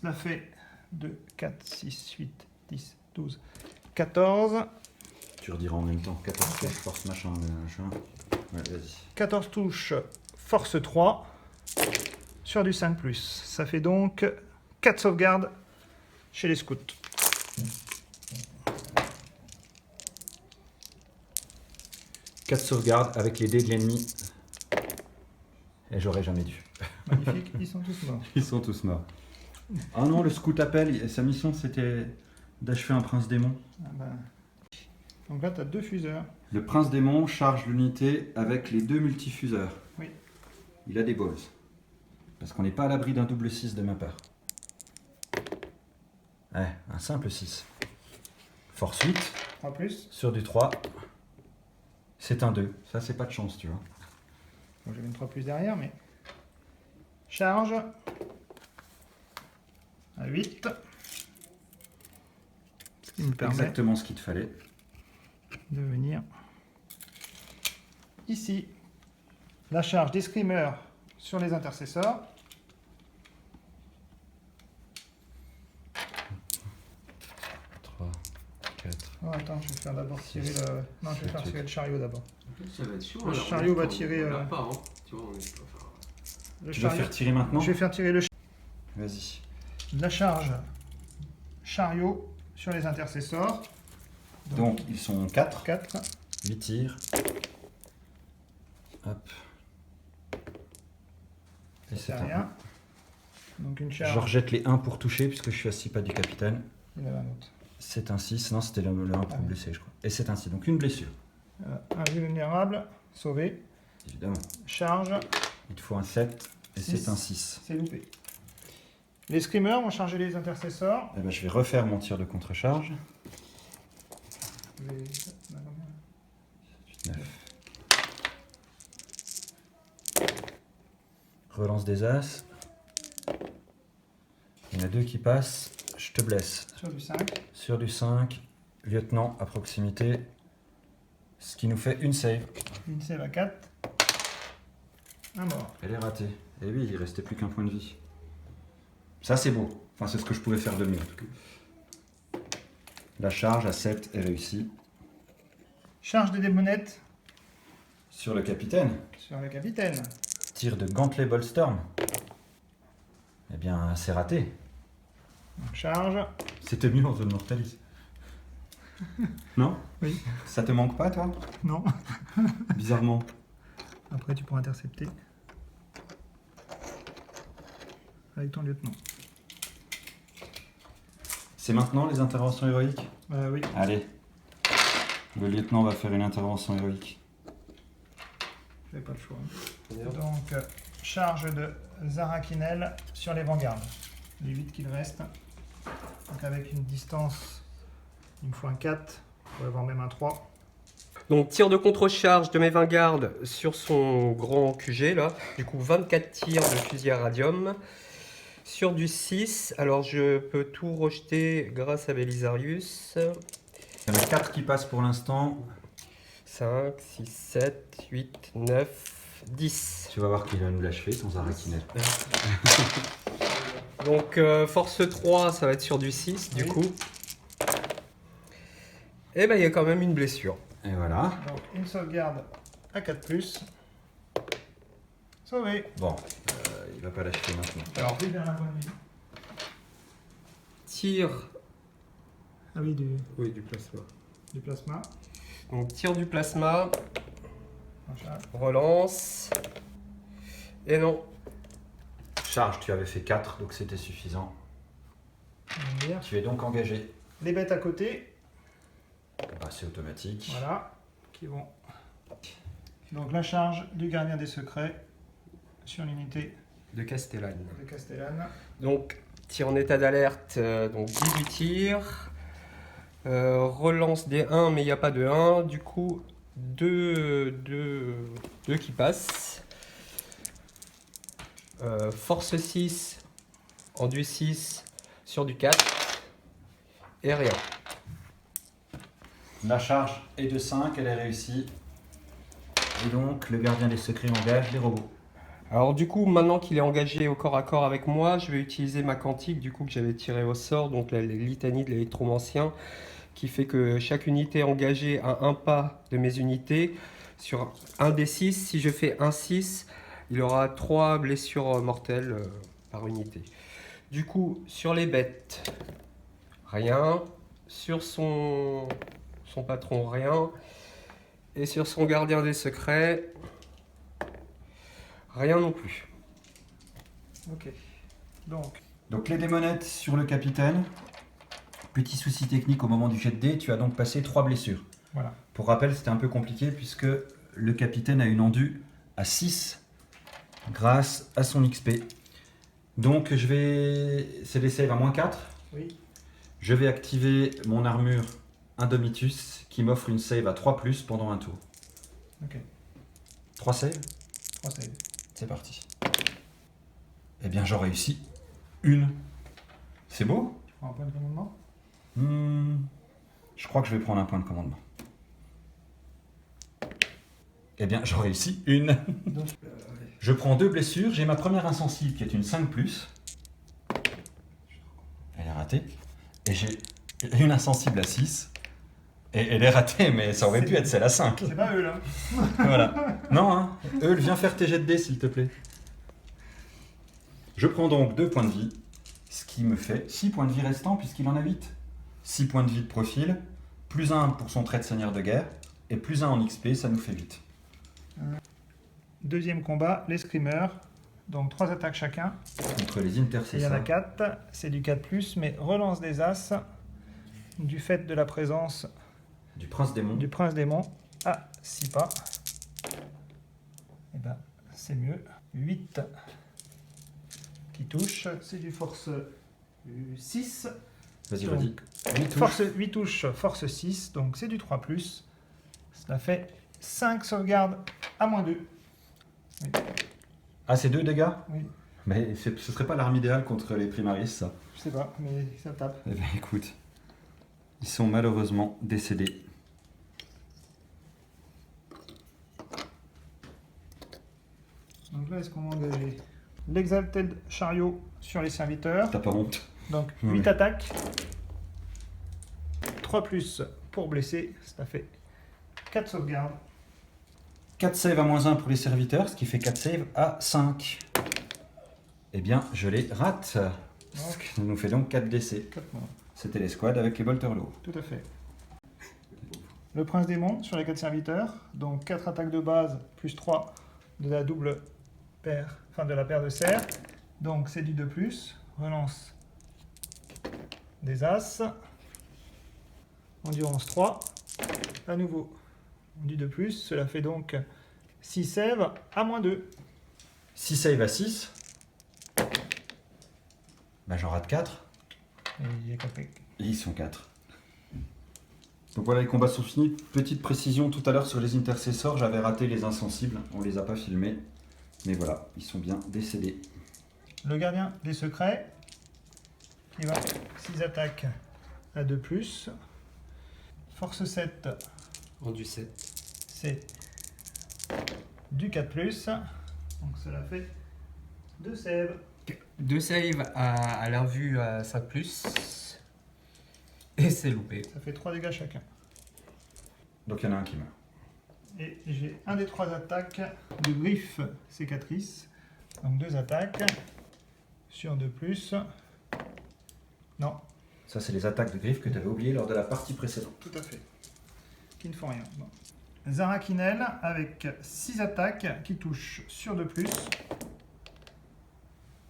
Cela fait 2, 4, 6, 8, 10, 12, 14. Tu rediras en même temps. 14 touches, force machin. Ouais, vas-y. 14 touches, force 3 sur du 5+. Ça fait donc 4 sauvegardes chez les scouts. Quatre sauvegardes avec les dés de l'ennemi. Et j'aurais jamais dû. Magnifique, ils sont tous morts. Ils sont tous morts. Ah non, le scout appelle. Sa mission c'était d'achever un prince démon. Ah ben. Donc là, tu as 2 fuseurs. Le prince démon charge l'unité avec les 2 multifuseurs. Oui. Il a des balls. Parce qu'on n'est pas à l'abri d'un double 6 de ma part. Ouais, un simple 6. Force 8 3+. sur du 3. C'est un 2. Ça, c'est pas de chance, tu vois. Bon, j'avais une 3+ derrière, mais... Charge. À 8. Ce qui me permet Exactement ce qu'il te fallait. de venir ici. La charge des screamers sur les intercesseurs. 3, 4. Oh, attends, je vais faire d'abord tirer le... Non, je vais faire tirer le chariot d'abord. Ça va être chaud. Le alors, chariot va on tirer, l'a pas, hein. Tu vois, on est pas... enfin, Le Tu vas faire tirer maintenant? Je vais faire tirer le Vas-y. la charge chariot sur les intercesseurs. Donc, ils sont 4. 4. 8 tirs. Hop. Et c'est C'est un rien. Donc une 1. charge. Je rejette les 1 pour toucher, puisque je suis à 6 pas du capitaine. Il y en a un autre. C'est un 6. Non, c'était le 1 pour Ah oui. blesser, je crois. Et c'est un 6. Donc, une blessure. Invulnérable, sauvé. Évidemment. Charge, Il te faut un 7. Et Six. c'est un 6. c'est loupé. Les screamers vont charger les intercesseurs. Eh ben, je vais refaire mon tir de contre-charge. Les- 9. Relance des As. Il y en a 2 qui passent. Je te blesse. Sur du 5. Sur du 5, lieutenant à proximité. Ce qui nous fait une save. Une save à 4. Un mort. Elle est ratée. Et oui, il restait plus qu'un point de vie. Ça, c'est beau. Enfin, c'est ce que je pouvais faire de mieux, en tout cas. La charge à 7 est réussie. Charge des démonettes Sur le capitaine, sur le capitaine. tir de Gantley Boltstorm. Eh bien, c'est raté. Donc, charge. C'était mieux en zone mortalis. Non? Oui. Ça te manque pas, toi? Non. Bizarrement. Après, tu pourras intercepter. Avec ton lieutenant. C'est maintenant les interventions héroïques? Oui. Allez. Le lieutenant va faire une intervention héroïque. Je n'ai pas le choix. Donc, charge de Zarakinel sur les vanguards. Les 8 qu'il reste. Donc, avec une distance, il me faut un 4. Il pourrait avoir même un 3. Donc tir de contre-charge de mes vanguards sur son grand QG là. Du coup 24 tirs de fusil à radium. Sur du 6, alors je peux tout rejeter grâce à Belisarius. Il y en a 4 qui passent pour l'instant. 5, 6, 7, 8, 9, 10. Tu vas voir qu'il va nous l'achever, son Zarakinel. Donc force 3, ça va être sur du 6 du Oui. coup. Et ben il y a quand même une blessure. Et voilà. Donc, une sauvegarde à 4+. Sauvé. Bon, il va pas l'achever maintenant. Alors, vers la bonne vie. Tir. Ah oui, Oui, du plasma. du plasma. Donc tir du plasma, En charge. relance. Et non. Charge, tu avais fait 4, donc c'était suffisant. On va dire. Tu es donc engagé. Les bêtes à côté. Bah, c'est automatique. Voilà. Qui vont. Donc, la charge du gardien des secrets sur l'unité De Castellane. de Castellane. Donc, tir en état d'alerte, donc 18 tirs. Relance des 1, mais il n'y a pas de 1. Du coup, 2 qui passent. Force 6, enduit 6 sur du 4. Et rien. La charge est de 5, elle est réussie. Et donc, le gardien des secrets engage les robots. Alors du coup, maintenant qu'il est engagé au corps à corps avec moi, je vais utiliser ma quantique du coup que j'avais tirée au sort, donc la litanie de l'électromancien, qui fait que chaque unité engagée a un pas de mes unités. Sur un des 6, si je fais un 6, il aura 3 blessures mortelles par unité. Du coup, sur les bêtes, rien. Sur son patron, rien. Et sur son gardien des secrets, rien non plus. Ok. Donc, Donc les démonettes sur le capitaine. Petit souci technique au moment du jet de dés, tu as donc passé 3 blessures. voilà. Pour rappel, c'était un peu compliqué puisque le capitaine a une endu à 6 grâce à son XP. Donc c'est des saves à -4. Oui. Je vais activer mon armure Indomitus qui m'offre une save à 3+ pendant un tour. Ok. 3 saves, 3 saves. c'est parti. Eh bien j'en réussis une. C'est beau? Tu prends un point de commandement? Je crois que je vais prendre un point de commandement. Eh bien j'en réussis une. Donc, Je prends 2 blessures, j'ai ma première insensible qui est une 5+. Elle est ratée. Et j'ai une insensible à 6. Et elle est ratée, mais ça aurait pu être celle à 5. c'est pas eux là. Voilà. Non, hein. Eul, viens faire tes jets de dés, s'il te plaît. Je prends donc 2 points de vie, ce qui me fait 6 points de vie restants, puisqu'il en a 8. 6 points de vie de profil, plus 1 pour son trait de seigneur de guerre, et plus 1 en XP, ça nous fait 8. Deuxième combat, les screamers. Donc 3 attaques chacun. Contre les Et il y en a intercesseurs. 4. C'est du 4+, mais relance des As. Du fait de la présence Du prince démon. du prince démon à 6 pas. Et ben, c'est mieux. 8 qui touche. C'est du force 6. Vas-y, Donc, redis. 8 touches. Force 8 touches, force 6. Donc c'est du 3+. Cela fait 5 sauvegardes à -2. Oui. Ah, c'est 2 dégâts? Oui. Mais ce serait pas l'arme idéale contre les primaris, ça. Je sais pas, mais ça tape. Eh bien, écoute. Ils sont malheureusement décédés. Donc là, est-ce qu'on va engager l'Exalted Chariot sur les serviteurs? T'as pas honte? Donc Oui. 8 attaques. 3+ pour blesser. Ça fait 4 sauvegardes. 4 saves à -1 pour les serviteurs, ce qui fait 4 saves à 5. Eh bien, je les rate. Ce qui nous fait donc 4 décès. 4 morts. C'était l'escouade avec les bolters lourds. Tout à fait. Le prince démon sur les 4 serviteurs. Donc 4 attaques de base plus 3 de la double paire, enfin de la paire de serres. Donc c'est du 2+. Relance des As. Endurance 3. À nouveau du 2+. Cela fait donc 6 saves à -2. 6 saves à 6. Bah, j'en rate 4. Et il est capé. Et ils sont 4. Donc voilà, les combats sont finis. Petite précision, tout à l'heure sur les intercesseurs, j'avais raté les insensibles. On les a pas filmés. Mais voilà, ils sont bien décédés. Le gardien des secrets qui va 6 attaques à 2+. Force 7, Rendu 7. c'est du 4+. Donc cela fait 2 saves. 2 saves à l'invue à 5+. Et c'est loupé. Ça fait 3 dégâts chacun. Donc il y en a un qui meurt. Et j'ai un des 3 attaques de griffe cicatrice. Donc 2 attaques sur 2+. Non, Ça, c'est les attaques de griffes que tu avais oubliées lors de la partie précédente. tout à fait. Qui ne font rien. Bon. Zarakinel avec 6 attaques qui touchent sur 2+.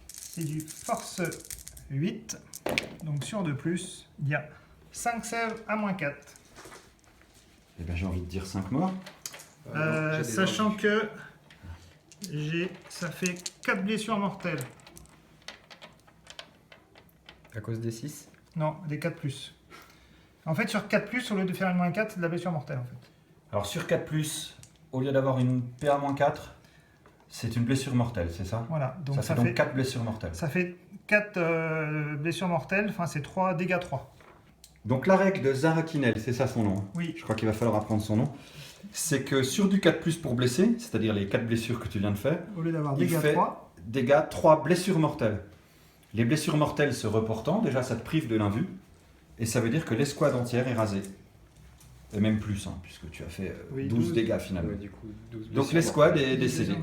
C'est du force 8. Donc sur 2+, il y a 5 saves à -4. Eh bien, j'ai envie de dire 5 morts. Sachant que ça fait 4 blessures mortelles. À cause des 6. Non, des 4+. En fait, sur 4+, au lieu de faire une -4, c'est de la blessure mortelle en fait. Alors sur 4+, au lieu d'avoir une PA-4, c'est une blessure mortelle, c'est ça? Voilà, donc Ça fait donc 4 blessures mortelles. ça fait 4 blessures mortelles, enfin c'est 3 dégâts 3. Donc la règle de Zarakinel, c'est ça son nom. Oui. Je crois qu'il va falloir apprendre son nom. c'est que sur du 4+, pour blesser, c'est-à-dire les 4 blessures que tu viens de faire, Au lieu d'avoir il dégâts fait 3, dégâts 3 blessures mortelles. Les blessures mortelles se reportant, déjà ça te prive de l'invue, et ça veut dire que l'escouade entière est rasée. Et même plus, hein, puisque tu as fait Oui, 12 dégâts finalement. Ouais, du coup, 12 Donc blessures l'escouade mortelles. est décédée.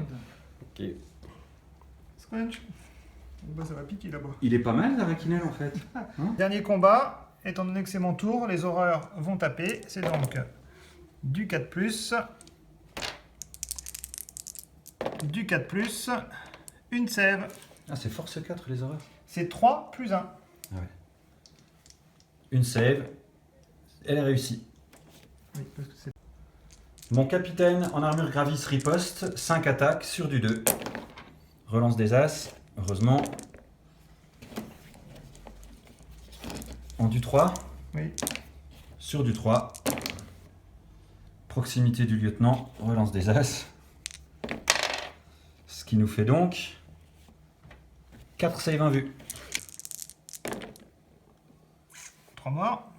Ok. Scrunch. Oh bah, ça va piquer là-bas. Il est pas mal, Zarakinel, en fait. Dernier combat, étant donné que c'est mon tour, les horreurs vont taper. C'est donc du 4+, du 4+, une sève. Ah, c'est force 4, les horreurs. C'est 3 plus 1. Une save, elle est réussie. Oui, parce que c'est... Mon capitaine en armure Gravis riposte, 5 attaques sur du 2. Relance des As, heureusement. En du 3, Oui. sur du 3. Proximité du lieutenant, relance des As. Ce qui nous fait donc 4 saves invus. 3 morts.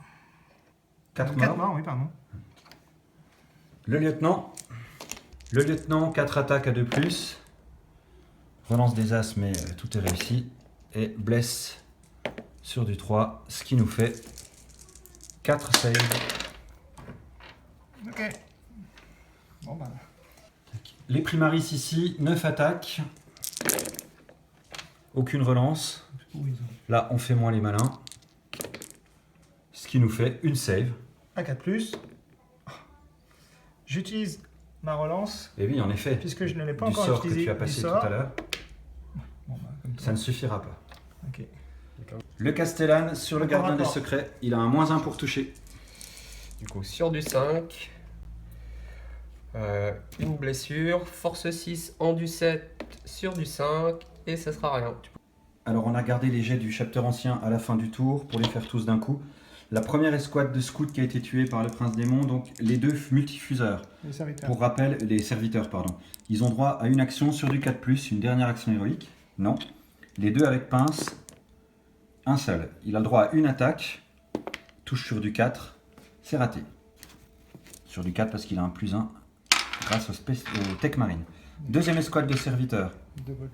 4 4 morts. morts, oui, pardon. Le lieutenant, 4 attaques à 2+. Relance des As, mais tout est réussi. Et blesse sur du 3, ce qui nous fait 4 saves. Ok. Bon bah... Les primaris ici, 9 attaques. Aucune relance. Oui, Là, on fait moins les malins. Ce qui nous fait une save. à 4+. J'utilise ma relance, Et oui, en effet, puisque je ne l'ai pas du encore sort que utilisé. tu as du passé tout sort. à l'heure, Bon, bah, comme ça toi. ne suffira pas. Ok. Le Castellan, sur le Encore gardien des rapport. secrets, il a un -1 pour toucher. Du coup, sur du 5, une blessure, force 6 en du 7 sur du 5, et ça sera rien. Alors on a gardé les jets du chapter ancien à la fin du tour pour les faire tous d'un coup. La première escouade de scouts qui a été tuée par le prince démon, donc les 2 multifuseurs. Les serviteurs. Pour rappel, les serviteurs, pardon. Ils ont droit à une action sur du 4+, une dernière action héroïque. Non. Les 2 avec pince, un seul. Il a le droit à une attaque, touche sur du 4, c'est raté. Sur du 4 parce qu'il a un +1 grâce au tech marine. Deuxième escouade de serviteurs.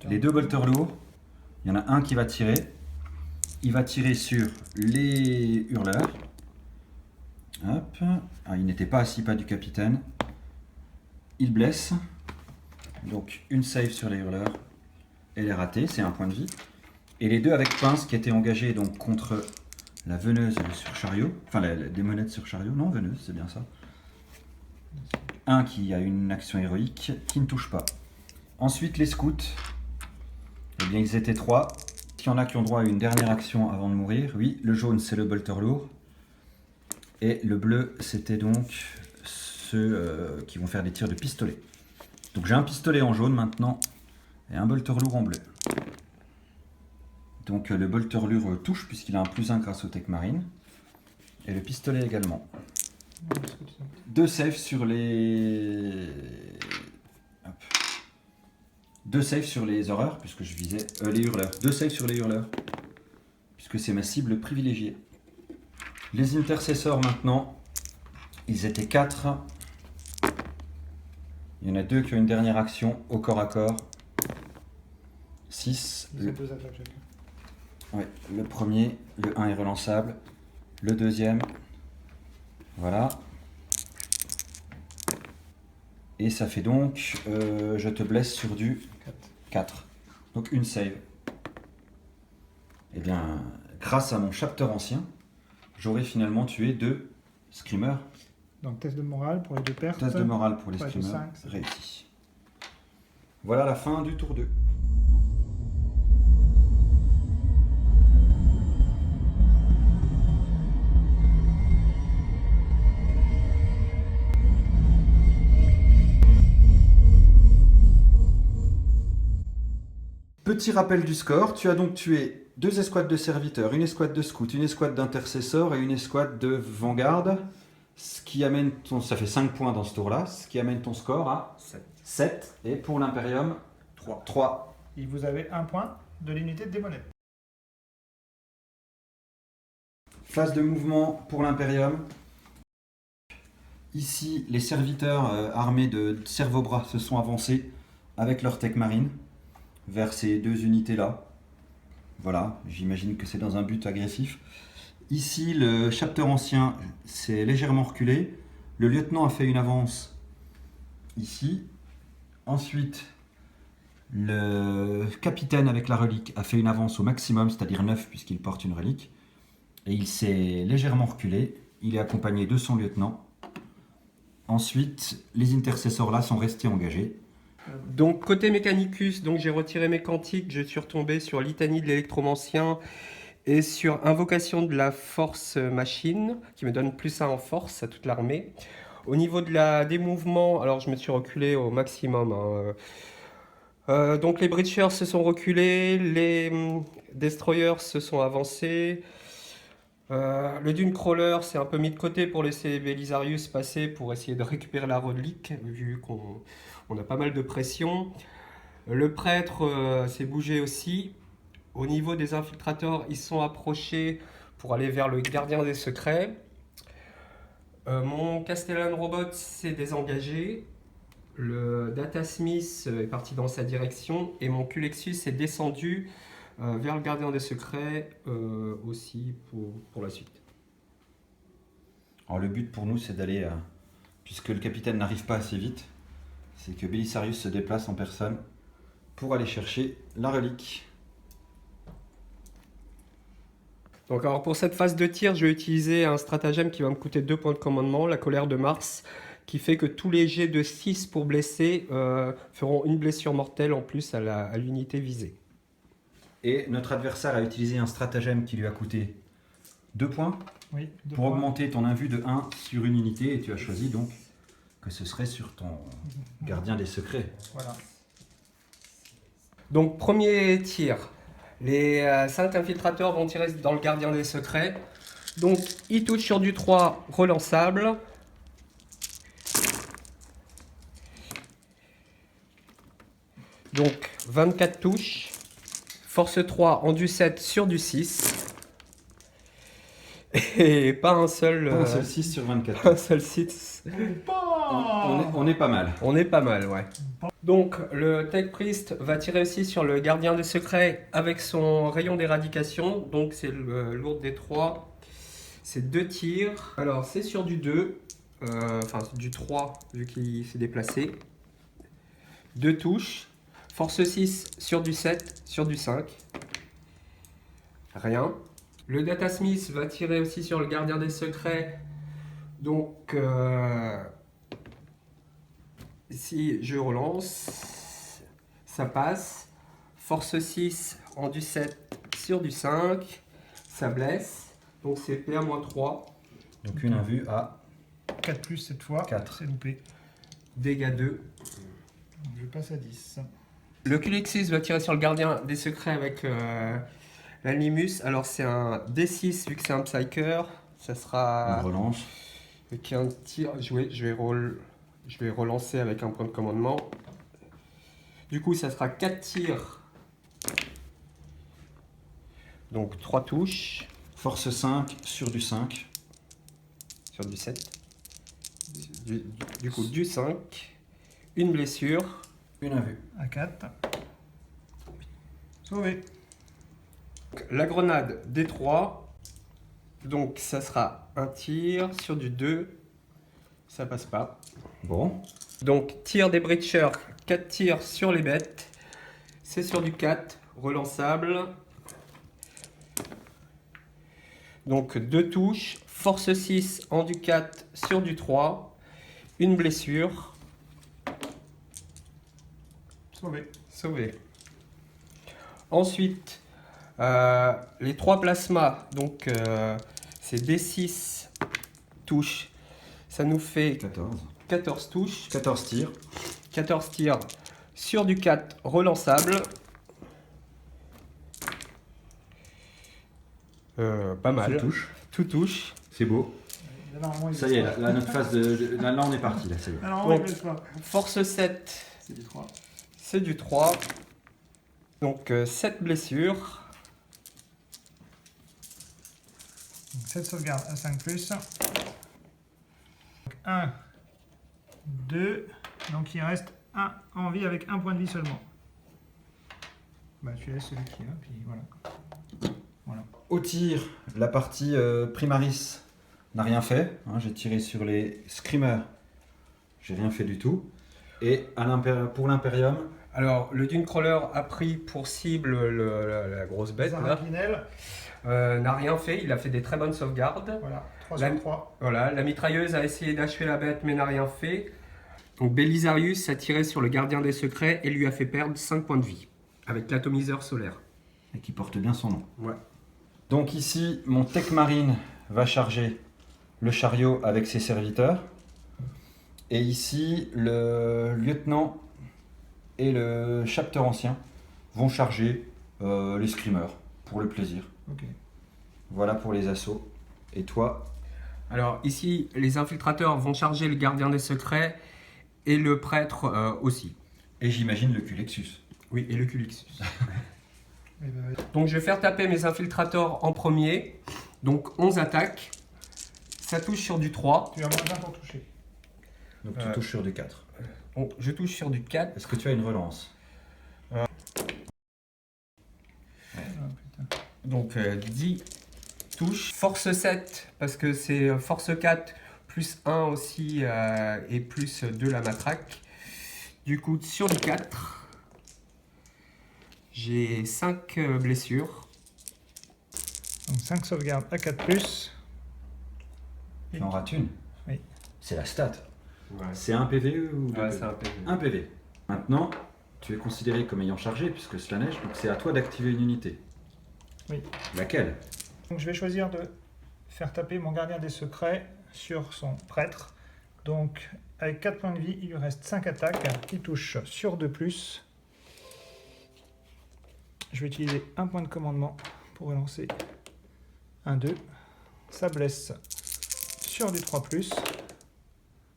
Les 2 bolters lourds. Il y en a un qui va tirer. Il va tirer sur les hurleurs. Hop. Ah, il n'était pas à 6 pas du capitaine. Il blesse. Donc une save sur les hurleurs. Elle est ratée, c'est un point de vie. Et les 2 avec pince qui étaient engagés donc contre la veneuse sur chariot. Enfin, la démonette sur chariot. Non, veneuse, c'est bien ça. Un qui a une action héroïque qui ne touche pas. Ensuite, les scouts. Eh bien, ils étaient 3. Il y en a qui ont droit à une dernière action avant de mourir. Oui, le jaune, c'est le bolter lourd. Et le bleu, c'était donc ceux qui vont faire des tirs de pistolet. Donc j'ai un pistolet en jaune maintenant et un bolter lourd en bleu. Donc le bolter lourd touche puisqu'il a un +1 grâce au tech marine. Et le pistolet également. 2 saves sur les... Hop. 2 saves sur les horreurs, puisque je visais les hurleurs. 2 saves sur les hurleurs, puisque c'est ma cible privilégiée. Les intercesseurs maintenant, ils étaient 4. Il y en a 2 qui ont une dernière action au corps à corps. 6. C'est 2 attaques chacun. Ouais, le premier, le 1 est relançable. Le deuxième, voilà. Et ça fait donc, je te blesse sur du 4. Donc une save. Et bien, grâce à mon chapter ancien, j'aurais finalement tué 2 screamers. Donc test de morale pour les 2 pertes. Test de morale pour les Ouais, screamers, 5, c'est réussi. Voilà la fin du tour 2. Petit rappel du score, tu as donc tué 2 escouades de serviteurs, une escouade de scouts, une escouade d'intercesseurs et une escouade de vanguard. Ce qui amène ton... Ça fait 5 points dans ce tour-là, ce qui amène ton score à 7. Et pour l'Imperium, 3. Et vous avez 1 point de l'unité de démonette. Phase de mouvement pour l'Imperium. Ici, les serviteurs armés de servobras se sont avancés avec leur tech marine vers ces deux unités-là. Voilà, j'imagine que c'est dans un but agressif. Ici, le chapter ancien s'est légèrement reculé. Le lieutenant a fait une avance ici. Ensuite, le capitaine avec la relique a fait une avance au maximum, c'est-à-dire 9 puisqu'il porte une relique. Et il s'est légèrement reculé. Il est accompagné de son lieutenant. Ensuite, les intercesseurs là sont restés engagés. Donc côté Mechanicus, donc j'ai retiré mes cantiques, je suis retombé sur litanie de l'électromancien et sur invocation de la force machine, qui me donne +1 en force à toute l'armée. Au niveau des mouvements, alors je me suis reculé au maximum, hein. Donc les breachers se sont reculés, les destroyers se sont avancés. Le dune crawler s'est un peu mis de côté pour laisser Belisarius passer pour essayer de récupérer la relique, vu qu'on a pas mal de pression. Le prêtre s'est bougé aussi. Au niveau des infiltrateurs, ils sont approchés pour aller vers le gardien des secrets. Mon Castellan Robot s'est désengagé. Le Data Smith est parti dans sa direction et mon Culexus est descendu vers le gardien des secrets aussi pour la suite. Alors le but pour nous c'est d'aller, puisque le capitaine n'arrive pas assez vite, c'est que Belisarius se déplace en personne pour aller chercher la relique. Donc alors pour cette phase de tir, je vais utiliser un stratagème qui va me coûter 2 points de commandement, la colère de Mars, qui fait que tous les jets de 6 pour blesser feront une blessure mortelle en plus à l'unité visée. Et notre adversaire a utilisé un stratagème qui lui a coûté 2 points Oui, pour augmenter ton invue de 1 sur une unité, et tu as choisi donc que ce serait sur ton gardien des secrets. Voilà. Donc premier tir, les 5 infiltrateurs vont tirer dans le gardien des secrets. Donc ils touchent sur du 3 relançable. Donc 24 touches. Force 3 en du 7 sur du 6. Et pas un seul... Pas un seul 6 sur 24. un seul 6. On est pas mal. On est pas mal, ouais. Donc le Tech Priest va tirer aussi sur le gardien des secrets avec son rayon d'éradication. Donc c'est le lourd des 3. C'est 2 tirs. Alors c'est sur du 2. Enfin du 3 vu qu'il s'est déplacé. 2 touches. Force 6 sur du 7, sur du 5. Rien. Le Data Smith va tirer aussi sur le gardien des secrets. Donc, si je relance, ça passe. Force 6 en du 7 sur du 5. Ça blesse. Donc c'est PA-3. Donc une invue à 4 plus cette fois. 4. C'est loupé. Dégâts 2. Donc je passe à 10. Le Culexus va tirer sur le gardien des secrets avec l'Animus. Alors c'est un D6 vu que c'est un Psyker. Ça sera... On relance. Avec un tir... Je vais relancer avec un point de commandement. Du coup ça sera 4 tirs. Donc 3 touches. Force 5 sur du 5. Sur du 7. Du coup du 5. Une blessure. Une invue. À 4. Sauvé. La grenade D3. Donc ça sera un tir sur du 2. Ça passe pas. Bon. Donc tir des breachers. 4 tirs sur les bêtes. C'est sur du 4. Relançable. Donc 2 touches. Force 6 en du 4 sur du 3. Une blessure. Sauvé. Sauvé. Ensuite, les 3 plasmas, donc c'est D6 touches, ça nous fait 14 touches, 14 tirs. 14 tirs sur du 4 relançable. Pas mal. Tout touche. Tout touche. C'est beau. Là, normalement, il Ça y est, blesse là, notre phase de... Là, on est parti, là, ça y est. pas. Alors, normalement, il Donc, blesse pas. Force 7, C'est du 3. c'est du 3. Donc 7 blessures. Donc 7 sauvegardes à 5 plus. 1 2. Donc il reste un en vie avec un point de vie seulement. Bah, tu laisses celui qui est là, puis voilà. Voilà. Au tir, la partie Primaris n'a rien fait. Hein, j'ai tiré sur les Screamers. J'ai rien fait du tout. Et pour l'Imperium, Alors, le Dune Crawler a pris pour cible la grosse bête, là. Zarakinel, N'a rien fait, il a fait des très bonnes sauvegardes. voilà, 3 La- sur 3. Voilà, la mitrailleuse a essayé d'achever la bête mais n'a rien fait. Donc Belisarius a tiré sur le gardien des secrets et lui a fait perdre 5 points de vie avec l'atomiseur solaire. et qui porte bien son nom. Ouais. Donc ici, mon Tech Marine va charger le chariot avec ses serviteurs. Et ici, le lieutenant et le chapter ancien vont charger les screamers pour le plaisir. Ok. Voilà pour les assauts. Et toi, Alors ici, les infiltrateurs vont charger le gardien des secrets et le prêtre aussi. et j'imagine le Culexus. Oui, et le Culixus. Eh ben, Donc je vais faire taper mes infiltrateurs en premier. Donc 11 attaques. Ça touche sur du 3. tu as moins 1 pour toucher. Donc tu touches sur du 4. Bon, je touche sur du 4. Est-ce que tu as une relance? Ah, putain. Donc 10 touches. Force 7, parce que c'est force 4 plus 1 aussi et plus 2 la matraque. Du coup, sur du 4, j'ai 5 blessures. Donc 5 sauvegardes à 4+. Tu en rates une? Oui. C'est la stat. Ouais, C'est un PVE ou deux c'est PVE? un PV. Un PV. Maintenant, tu es considéré comme ayant chargé puisque cela neige, donc c'est à toi d'activer une unité. Oui. Laquelle? Donc je vais choisir de faire taper mon gardien des secrets sur son prêtre. Donc avec 4 points de vie, il lui reste 5 attaques. Il touche sur 2+. Je vais utiliser un point de commandement pour relancer un 2. Ça blesse sur du 3+.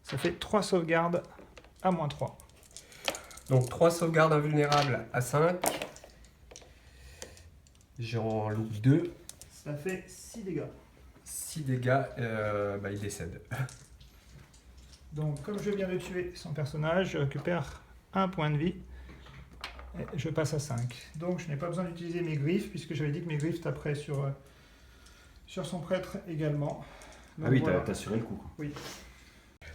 Ça fait 3 sauvegardes à -3. Donc 3 sauvegardes invulnérables à 5. J'en loupe 2. Ça fait 6 dégâts. 6 dégâts, il décède. Donc comme je viens de tuer son personnage, je récupère un point de vie. Et je passe à 5. Donc je n'ai pas besoin d'utiliser mes griffes, puisque j'avais dit que mes griffes taperaient sur son prêtre également. Donc, Ah oui, voilà. t'as assuré le coup, quoi. Oui.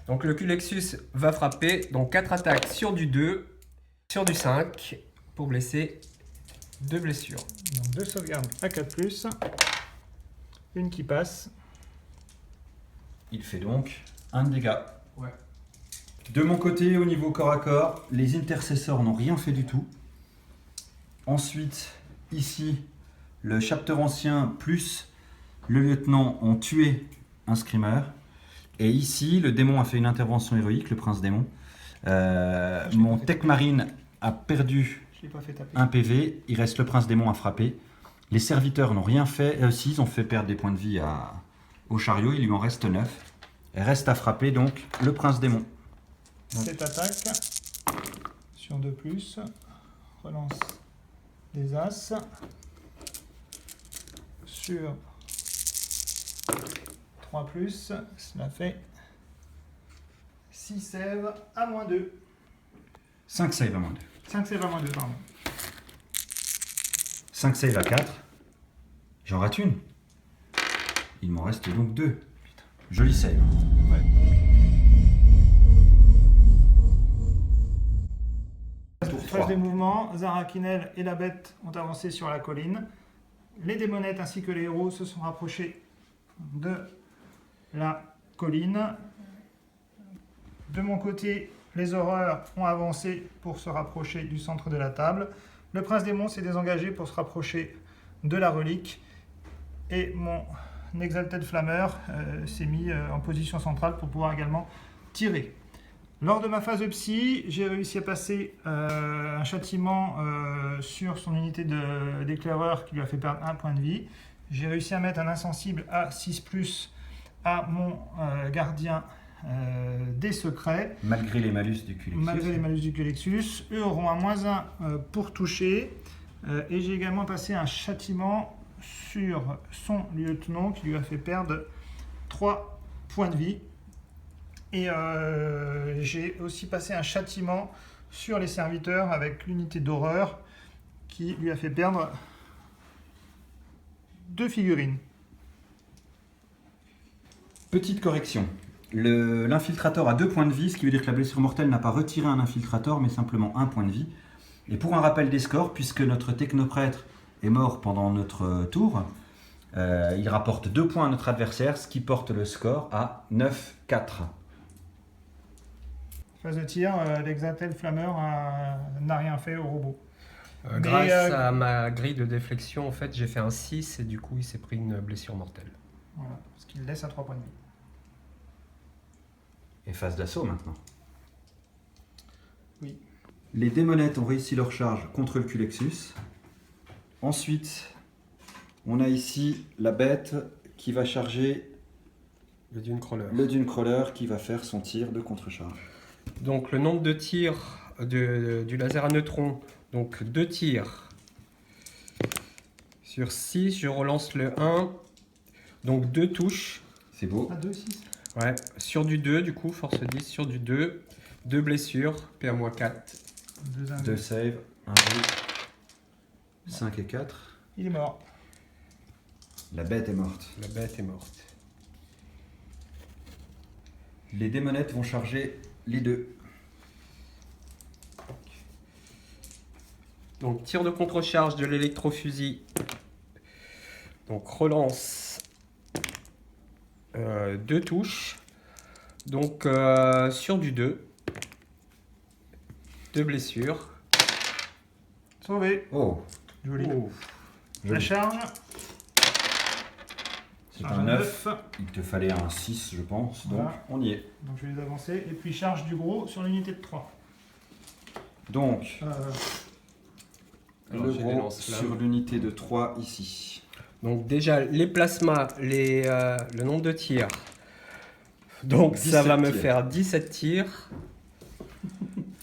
Donc le Culexus va frapper. Donc 4 attaques sur du 2, sur du 5 pour blesser 2 blessures. Donc 2 sauvegardes à 4+. Une qui passe. Il fait donc un de dégâts. Ouais. De mon côté, au niveau corps à corps, les intercesseurs n'ont rien fait du tout. Ensuite, ici, le chapter ancien plus le lieutenant ont tué un screamer. Et ici, le démon a fait une intervention héroïque, le prince démon. Mon Tech Marine a perdu Je ne l'ai pas fait taper. un PV, il reste le prince démon à frapper. Les serviteurs n'ont rien fait, si, ils ont fait perdre des points de vie au chariot, il lui en reste 9. Il reste à frapper donc le prince démon. 7 attaques sur 2+. Relance des as. Sur 3+. Cela fait 6 sèves à -2. 5 save à moins 2. 5 sèves à -2, pardon. 5 save à 4. J'en rate une. Il m'en reste donc 2. Joli save. Phase des mouvements, Zarakinel et la bête ont avancé sur la colline. Les démonettes ainsi que les héros se sont rapprochés de la colline. De mon côté, les horreurs ont avancé pour se rapprocher du centre de la table. Le prince démon s'est désengagé pour se rapprocher de la relique. Et mon Exalted Flammer s'est mis en position centrale pour pouvoir également tirer. Lors de ma phase de psy, j'ai réussi à passer un châtiment sur son unité d'éclaireur qui lui a fait perdre un point de vie. J'ai réussi à mettre un insensible à 6+ à mon gardien des secrets. Malgré les malus du Culexus. Malgré les malus du Culexus. Eux auront un -1 pour toucher. Et j'ai également passé un châtiment sur son lieutenant qui lui a fait perdre 3 points de vie. Et j'ai aussi passé un châtiment sur les serviteurs avec l'unité d'horreur qui lui a fait perdre 2 figurines. Petite correction. L'infiltrator a 2 points de vie, ce qui veut dire que la blessure mortelle n'a pas retiré un infiltrator, mais simplement 1 point de vie. Et pour un rappel des scores, puisque notre technoprêtre est mort pendant notre tour, il rapporte 2 points à notre adversaire, ce qui porte le score à 9-4. Phase de tir, l'Exatel Flammer n'a rien fait au robot. Grâce à ma grille de déflexion, en fait, j'ai fait un 6 et du coup, il s'est pris une blessure mortelle. Voilà, parce qu'il laisse à 3 points de vie. Et phase d'assaut maintenant. Oui. Les démonettes ont réussi leur charge contre le Culexus. Ensuite, on a ici la bête qui va charger Le Dunecrawler. le Dunecrawler qui va faire son tir de contre-charge. Donc le nombre de tirs du laser à neutrons, donc 2 tirs sur 6, je relance le 1, donc 2 touches, C'est beau. Ah, 2, 6. ouais, sur du 2 du coup, force 10 sur du 2, 2 blessures, PA-4, 2 saves, 1 jeu, 5 et 4. Il est mort. La bête est morte. la bête est morte. Les démonettes vont charger les 2. Donc tir de contre-charge de l'électrofusil, donc relance 2 touches, donc sur du 2, 2 blessures. Sauvé. Oh, Joli. Oh. La joli. charge. C'est Charge un à 9. Il te fallait un 6, je pense. Donc, Voilà. on y est. Donc je vais les avancer. Et puis charge du gros sur l'unité de 3. Donc, Alors, le j'ai des gros lance-flammes. sur l'unité de 3 ici. Donc déjà les plasmas, le nombre de tirs. Donc ça 17 va me tirs. faire 17 tirs.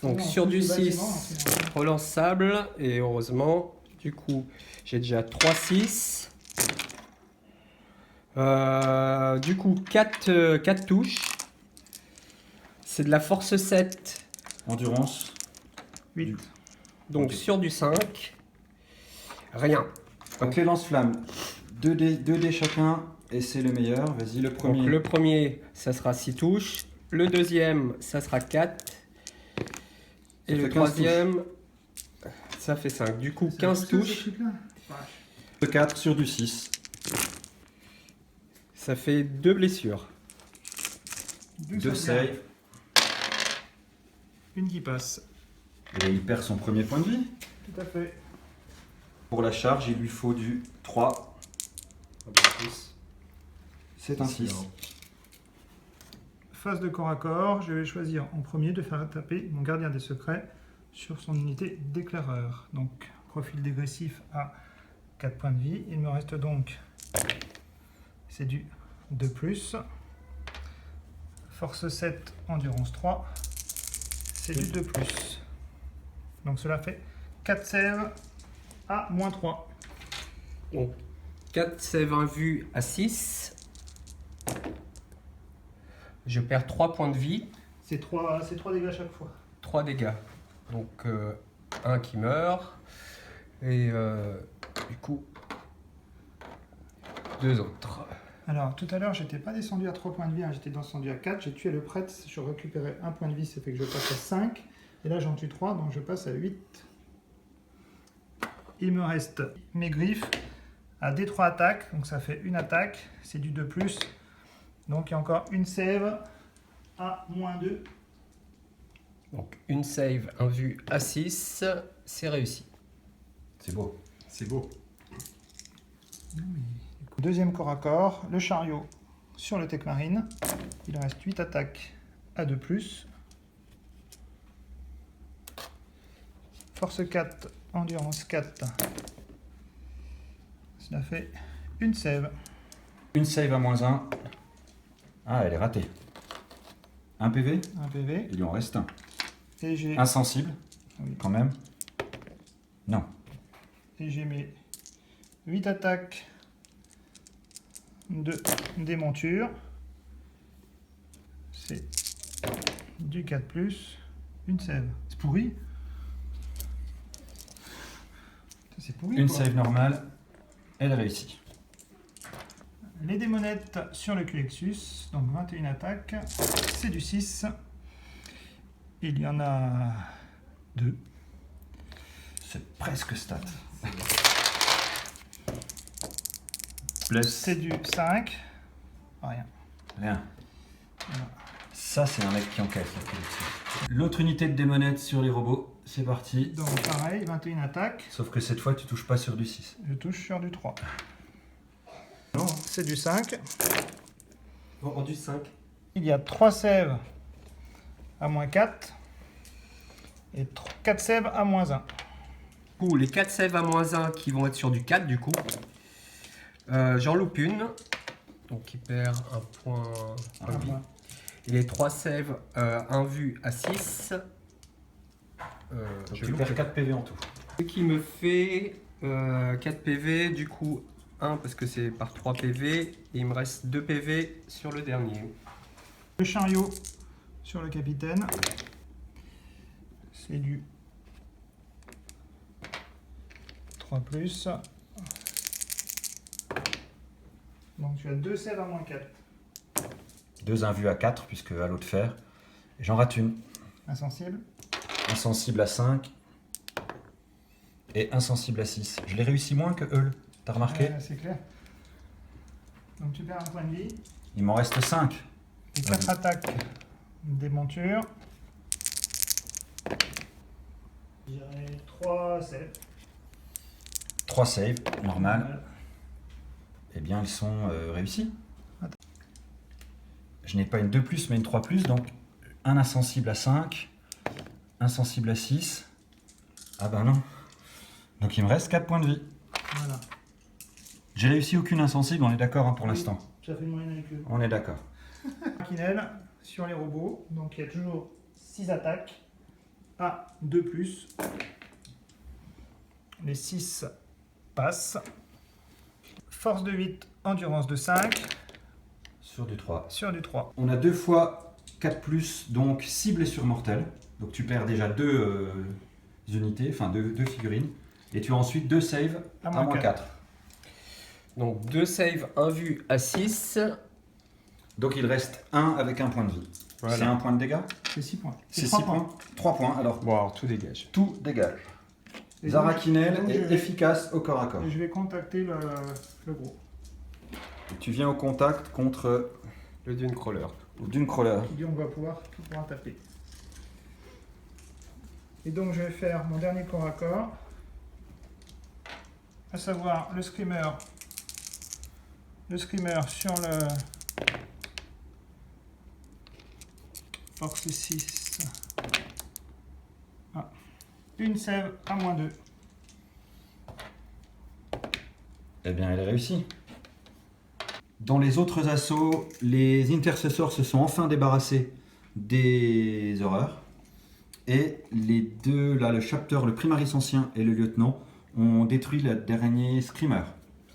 Donc Non, sur plus du le bâtiment, 6, c'est- relançable. Et heureusement, du coup, j'ai déjà 3-6. Du coup, 4 touches. C'est de la force 7. Endurance. 8. Donc Ok. sur du 5. Rien. Donc, les lance-flammes. 2 dés chacun. Et c'est le meilleur. Vas-y, le premier. Donc le premier, ça sera 6 touches. Le deuxième, ça sera 4. Et Ça le fait 15 troisième, ça fait 5. Du coup, C'est 15 poussé, ce touches, truc-là. Le 4 sur du 6. ça fait 2 blessures. 2 saves. Une qui passe. Et il perd son premier point de vie. Tout à fait. Pour la charge, il lui faut du 3. C'est un 6. Phase de corps à corps, je vais choisir en premier de faire taper mon gardien des secrets sur son unité d'éclaireur. Donc, profil dégressif à 4 points de vie. Il me reste donc, c'est du 2+. Force 7, endurance 3. C'est du 2+. Donc cela fait 4 sèves à -3. Donc 4 save invus à 6. Je perds 3 points de vie, C'est 3 dégâts à chaque fois. 3 dégâts. Donc un qui meurt. Et du coup, 2 autres. Alors, tout à l'heure, j'étais pas descendu à 3 points de vie, hein, j'étais descendu à 4. J'ai tué le prêtre, je récupérais 1 point de vie, ça fait que je passe à 5. Et là, j'en tue 3, donc je passe à 8. Il me reste mes griffes à D3 attaques, donc ça fait une attaque, c'est du 2+. Donc, il y a encore une save à -2. Donc une save, un vu à 6, c'est réussi. C'est beau. C'est beau. Deuxième corps à corps, le chariot sur le Tech Marine. Il reste 8 attaques à 2+. Force 4, endurance 4. Cela fait une save. Une save à -1. Ah, elle est ratée. Un PV. Un PV. Il lui en reste un. Et j'ai Insensible, Oui. quand même. Non. mes 8 attaques de démonture. C'est du 4+, une sève. C'est pourri. C'est pourri. Une quoi. save normale, elle réussit. Les démonettes sur le Culexus, donc 21 attaques, c'est du 6. Il y en a 2. C'est presque stat. C'est du 5. Rien. Rien. Voilà. Ça, c'est un mec qui encaisse. L'autre unité de démonette sur les robots, c'est parti. Donc pareil, 21 attaques. Sauf que cette fois, tu touches pas sur du 6. Je touche sur du 3. Non, c'est du 5. En du 5. Il y a 3 sèves à -4 et 4 sèves à -1. Ou les 4 sèves à -1 qui vont être sur du 4 du coup. J'en loupe une. Donc il perd un point de vie. Et les 3 sèves, un vu à 6. Tu perds 4 PV en tout. Ce qui me fait 4 PV, du coup 1 parce que c'est par 3 PV. Et il me reste 2 PV sur le dernier. Le chariot sur le capitaine, c'est du 3+. Donc tu as 2 sèves à -4. 2 invus à 4, puisque à l'autre fer. Et j'en rate une. Insensible. Insensible à 5. Et insensible à 6. Je l'ai réussi moins que Eul. T'as remarqué? C'est clair. Donc tu perds un point de vie. Il m'en reste 5. Les 4 attaques des montures. Je dirais 3 sèves. 3 saves, normal. Eh bien, elles sont réussies. Je n'ai pas une 2+, mais une 3+, donc un insensible à 5, insensible à 6. Ah ben non. Donc il me reste 4 points de vie. Voilà. J'ai réussi aucune insensible, on est d'accord hein, pour l'instant. Ça fait une moyenne avec eux. On est d'accord. Maquinelle sur les robots. Donc il y a toujours 6 attaques à 2+. Les 6 passent. Force de 8, endurance de 5. Sur du 3. Sur du 3. On a 2 fois 4+, donc 6 blessures mortelles. Donc tu perds déjà 2 unités, enfin 2 figurines. Et tu as ensuite 2 saves à -4. Donc 2 saves, 1 vu à 6. Donc il reste 1 avec un point de vie. Voilà. C'est un point de dégâts? C'est 6 points. C'est 6 points. 3 points, alors Bon, alors tout dégage. tout dégage. Et Zarakinel donc, je est vais- efficace au corps à corps. Et je vais contacter le gros. Tu viens au contact contre Le Dune Crawler. Dune Crawler. Qui dit on va pouvoir taper. Et donc je vais faire mon dernier corps à corps. À savoir le screamer. Le screamer sur le force 6. Ah. Une sève à -2. Eh bien, elle est réussie. Dans les autres assauts, les intercesseurs se sont enfin débarrassés des horreurs. Et les deux, là, le chapter, le primaris ancien et le lieutenant, ont détruit le dernier screamer.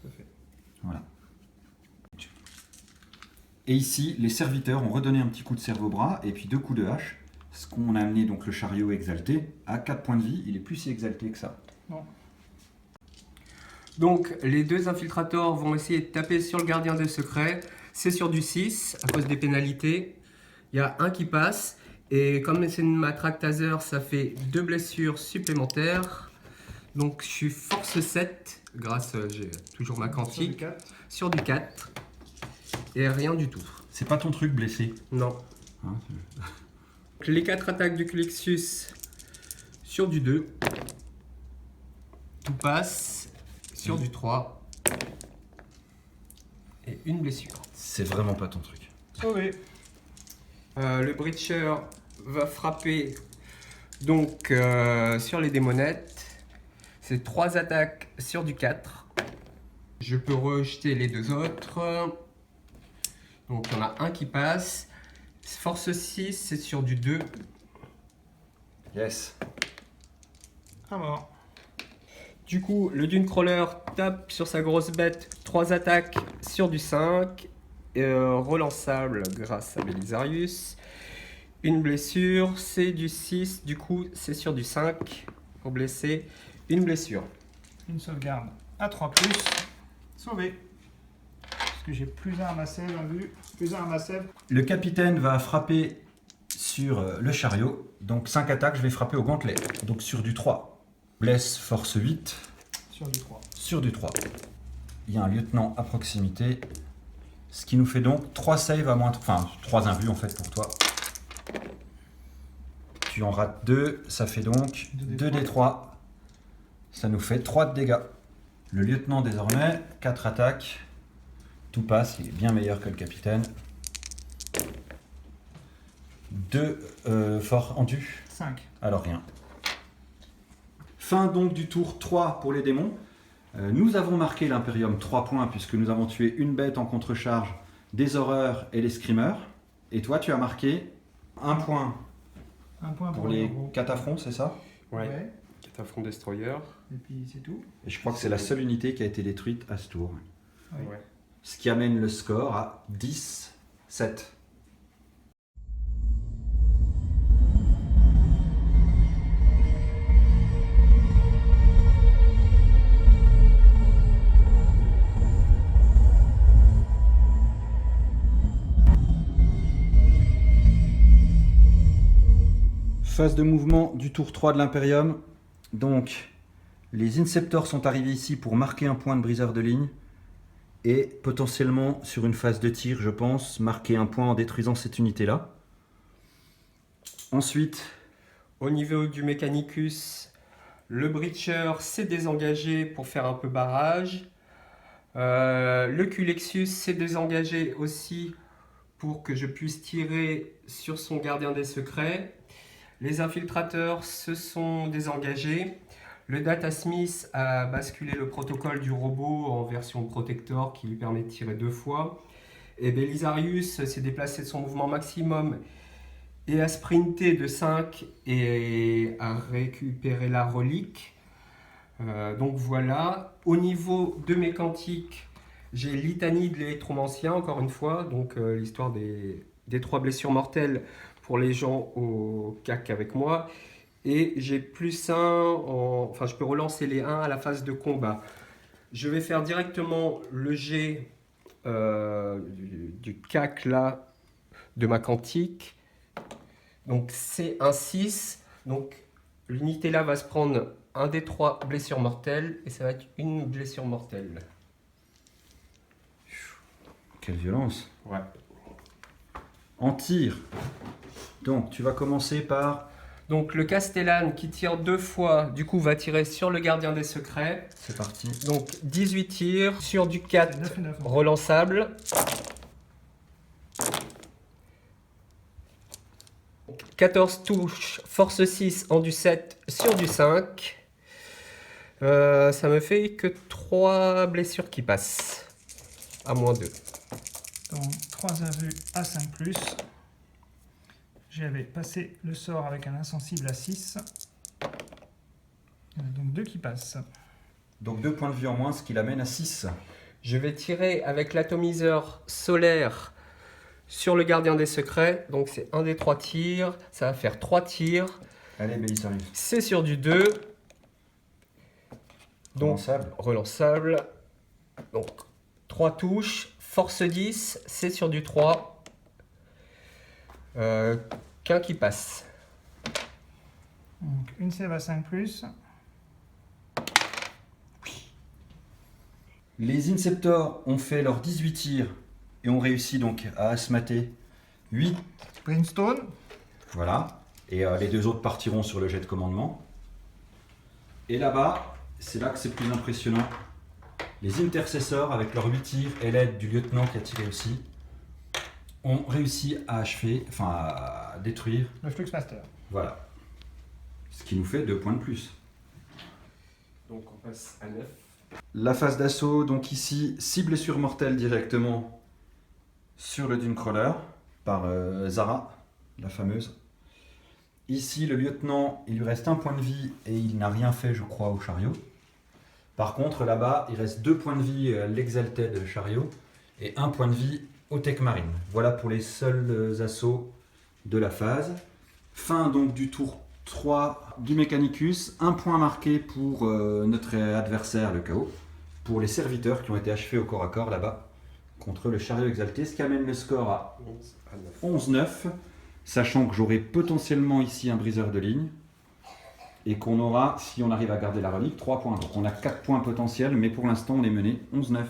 Tout à fait. Voilà. Et ici, les serviteurs ont redonné un petit coup de cerveau-bras et puis 2 coups de hache. Ce qu'on a amené donc le chariot exalté à 4 points de vie. Il est plus si exalté que ça. Non. Donc les 2 infiltrators vont essayer de taper sur le gardien des secrets. C'est sur du 6 à cause des pénalités. Il y a un qui passe. Et comme c'est une matraque taser, ça fait 2 blessures supplémentaires. Donc je suis force 7, grâce j'ai toujours ma quantique, sur du 4. Et rien du tout. C'est pas ton truc blessé. Non. Hein, Les 4 attaques du Culexus sur du 2. Tout passe sur du 3. Et une blessure. c'est vraiment pas ton truc. Sauvé. Le Breacher va frapper donc sur les démonettes. C'est 3 attaques sur du 4. Je peux rejeter les 2 autres. Donc il y en a un qui passe. Force 6, c'est sur du 2. Yes. À mort. Du coup, le Dune Crawler tape sur sa grosse bête. 3 attaques sur du 5. Relançable grâce à Belisarius. Une blessure, c'est du 6, du coup c'est sur du 5 pour blesser. Une blessure. Une sauvegarde à 3+, sauvé. Parce que j'ai plus un à ma sève, vu. Plus un à ma sève. Le capitaine va frapper sur le chariot. Donc 5 attaques, je vais frapper au gantelet. Donc sur du 3. Blesse force 8. Sur du 3. Sur du 3. Il y a un lieutenant à proximité. Ce qui nous fait donc 3 saves à moins... Enfin, 3 imbus en fait pour toi. Tu en rates 2, ça fait donc 2 D3. Ça nous fait 3 de dégâts. Le lieutenant désormais, 4 attaques. Tout passe, il est bien meilleur que le capitaine. 2 forts en tu. 5. Alors rien. Fin donc du tour 3 pour les démons. Nous avons marqué l'Imperium 3 points puisque nous avons tué une bête en contre-charge, des horreurs et les screamers. Et toi tu as marqué 1 point Un point pour les héros. cataphrons, c'est ça? Ouais. Cataphrone Destroyer. Et puis c'est tout. Et je crois que c'est la seule unité qui a été détruite à ce tour. Oui. Ouais. Ce qui amène le score à 10-7. Phase de mouvement du tour 3 de l'Imperium. Donc, les Inceptors sont arrivés ici pour marquer un point de briseur de ligne. Et potentiellement, sur une phase de tir, je pense, marquer un point en détruisant cette unité-là. Ensuite, Au niveau du Mechanicus, le Breacher s'est désengagé pour faire un peu barrage. Le Culexus s'est désengagé aussi pour que je puisse tirer sur son gardien des secrets. Les infiltrateurs se sont désengagés. Le Data Smith a basculé le protocole du robot en version Protector qui lui permet de tirer 2 fois. Et Belisarius s'est déplacé de son mouvement maximum et a sprinté de 5 et a récupéré la relique. Donc voilà. Au niveau de mes quantiques, j'ai Litanie de l'électromancien, encore une fois. Donc l'histoire des 3 blessures mortelles pour les gens au CAC avec moi. Et j'ai plus 1, enfin je peux relancer les 1 à la phase de combat. Je vais faire directement le jet du CAC là, de ma quantique. Donc c'est un 6. Donc l'unité là va se prendre un des 3 blessures mortelles et ça va être une blessure mortelle. quelle violence. Ouais. En tir. Donc, tu vas commencer par... Donc le Castellan qui tire 2 fois, du coup va tirer sur le gardien des secrets. C'est parti. Donc 18 tirs sur du 4 9 et 9. relançable. 14 touches, force 6 en du 7 sur du 5. Ça me fait que 3 blessures qui passent. À moins 2. Donc 3 invus à 5+. J'avais passé le sort avec un insensible à 6. Il y en a donc 2 qui passent. Donc 2 points de vie en moins, ce qui l'amène à 6. Je vais tirer avec l'atomiseur solaire sur le gardien des secrets. Donc c'est un des 3 tirs. Ça va faire 3 tirs. Allez, Belisarius. C'est sur du 2. Donc Relançable. relançable. Donc 3 touches. Force 10. C'est sur du 3. Qu'un qui passe. Donc une sève à 5+. Les Inceptors ont fait leurs 18 tirs et ont réussi donc à asmater 8. Brimstone. Voilà. Et les 2 autres partiront sur le jet de commandement. Et là-bas, c'est là que c'est plus impressionnant. Les intercesseurs, avec leurs 8 tirs et l'aide du lieutenant qui a tiré aussi, ont réussi à achever, enfin à détruire. Le Fluxmaster. Voilà. Ce qui nous fait 2 points de plus. Donc on passe à 9. La phase d'assaut, donc ici, 6 blessures mortelles directement sur le Dunecrawler par Zara, la fameuse. Ici, le lieutenant, il lui reste 1 point de vie et il n'a rien fait, je crois, au chariot. Par contre, là-bas, il reste 2 points de vie à l'Exalted chariot et 1 point de vie au Tech Marine. Voilà pour les seuls assauts de la phase. Fin donc du tour 3 du Mechanicus. Un point marqué pour notre adversaire, le chaos. Pour les serviteurs qui ont été achevés au corps à corps là-bas contre le chariot exalté. Ce qui amène le score à 11-9. Sachant que j'aurai potentiellement ici un briseur de ligne. Et qu'on aura, si on arrive à garder la relique, 3 points. Donc on a 4 points potentiels, mais pour l'instant on est mené 11-9.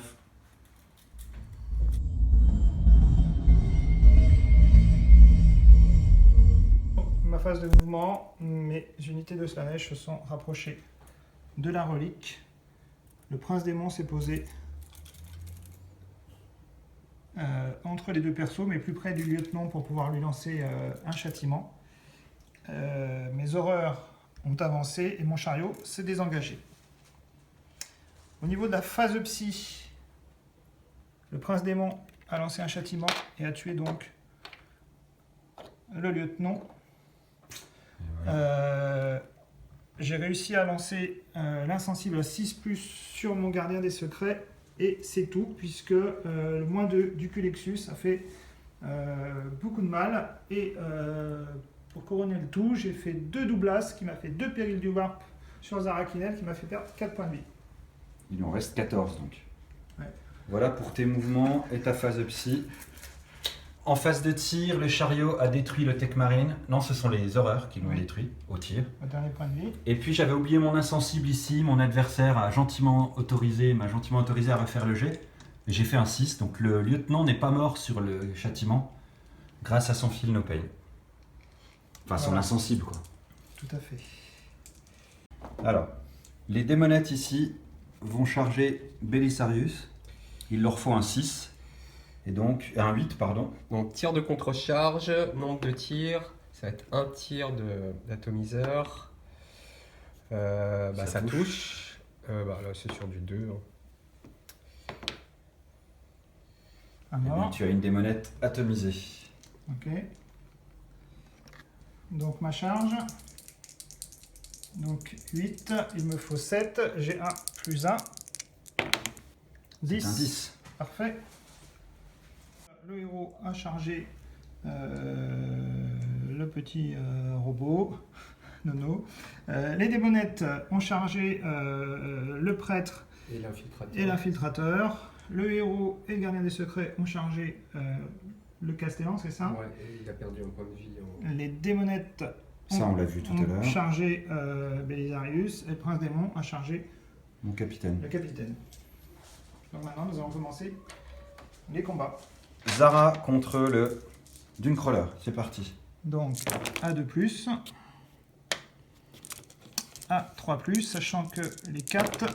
Ma phase de mouvement, mes unités de Slaanesh se sont rapprochées de la relique. Le prince démon s'est posé entre les deux persos, mais plus près du lieutenant pour pouvoir lui lancer un châtiment. Mes horreurs ont avancé et mon chariot s'est désengagé. Au niveau de la phase psy, le prince démon a lancé un châtiment et a tué donc le lieutenant. J'ai réussi à lancer l'insensible à 6+ sur mon gardien des secrets et c'est tout, puisque le -2 du Culexus a fait beaucoup de mal. Et pour couronner le tout, j'ai fait 2 doublas qui m'a fait 2 périls du warp sur Zarakinel qui m'a fait perdre 4 points de vie. Il en reste 14 donc. Ouais. Voilà pour tes mouvements et ta phase psy. En phase de tir, le chariot a détruit le Tech Marine. Non, ce sont les horreurs qui l'ont détruit au tir. Au dernier point de vie. Et puis j'avais oublié mon insensible ici. Mon adversaire m'a gentiment autorisé à refaire le jet. J'ai fait un 6, donc le lieutenant n'est pas mort sur le châtiment grâce à son fil no pain. Enfin, son insensible quoi. Tout à fait. Alors, les démonettes ici vont charger Belisarius. Il leur faut un 6. Et donc, un 8, pardon. Donc tir de contre-charge, nombre de tirs, ça va être un tir d'atomiseur. Ça touche. Là c'est sur du 2. Un Et mort. donc, tu as une démonette atomisée. Ok. Donc ma charge. Donc 8, il me faut 7. J'ai un +1. 10. C'est un 10. Parfait. Le héros a chargé le petit robot, Nono. Les démonettes ont chargé le prêtre et l'infiltrateur. Le héros et le gardien des secrets ont chargé le castellan, c'est ça? Ouais, et il a perdu un point de vie. Les démonettes Ça, on l'a vu tout à ont l'heure. chargé Belisarius et le prince démon a chargé Mon capitaine. le capitaine. Donc maintenant, nous allons commencer les combats. Zara contre le Dunecrawler. C'est parti. Donc, A2+, A3+, sachant que les 4,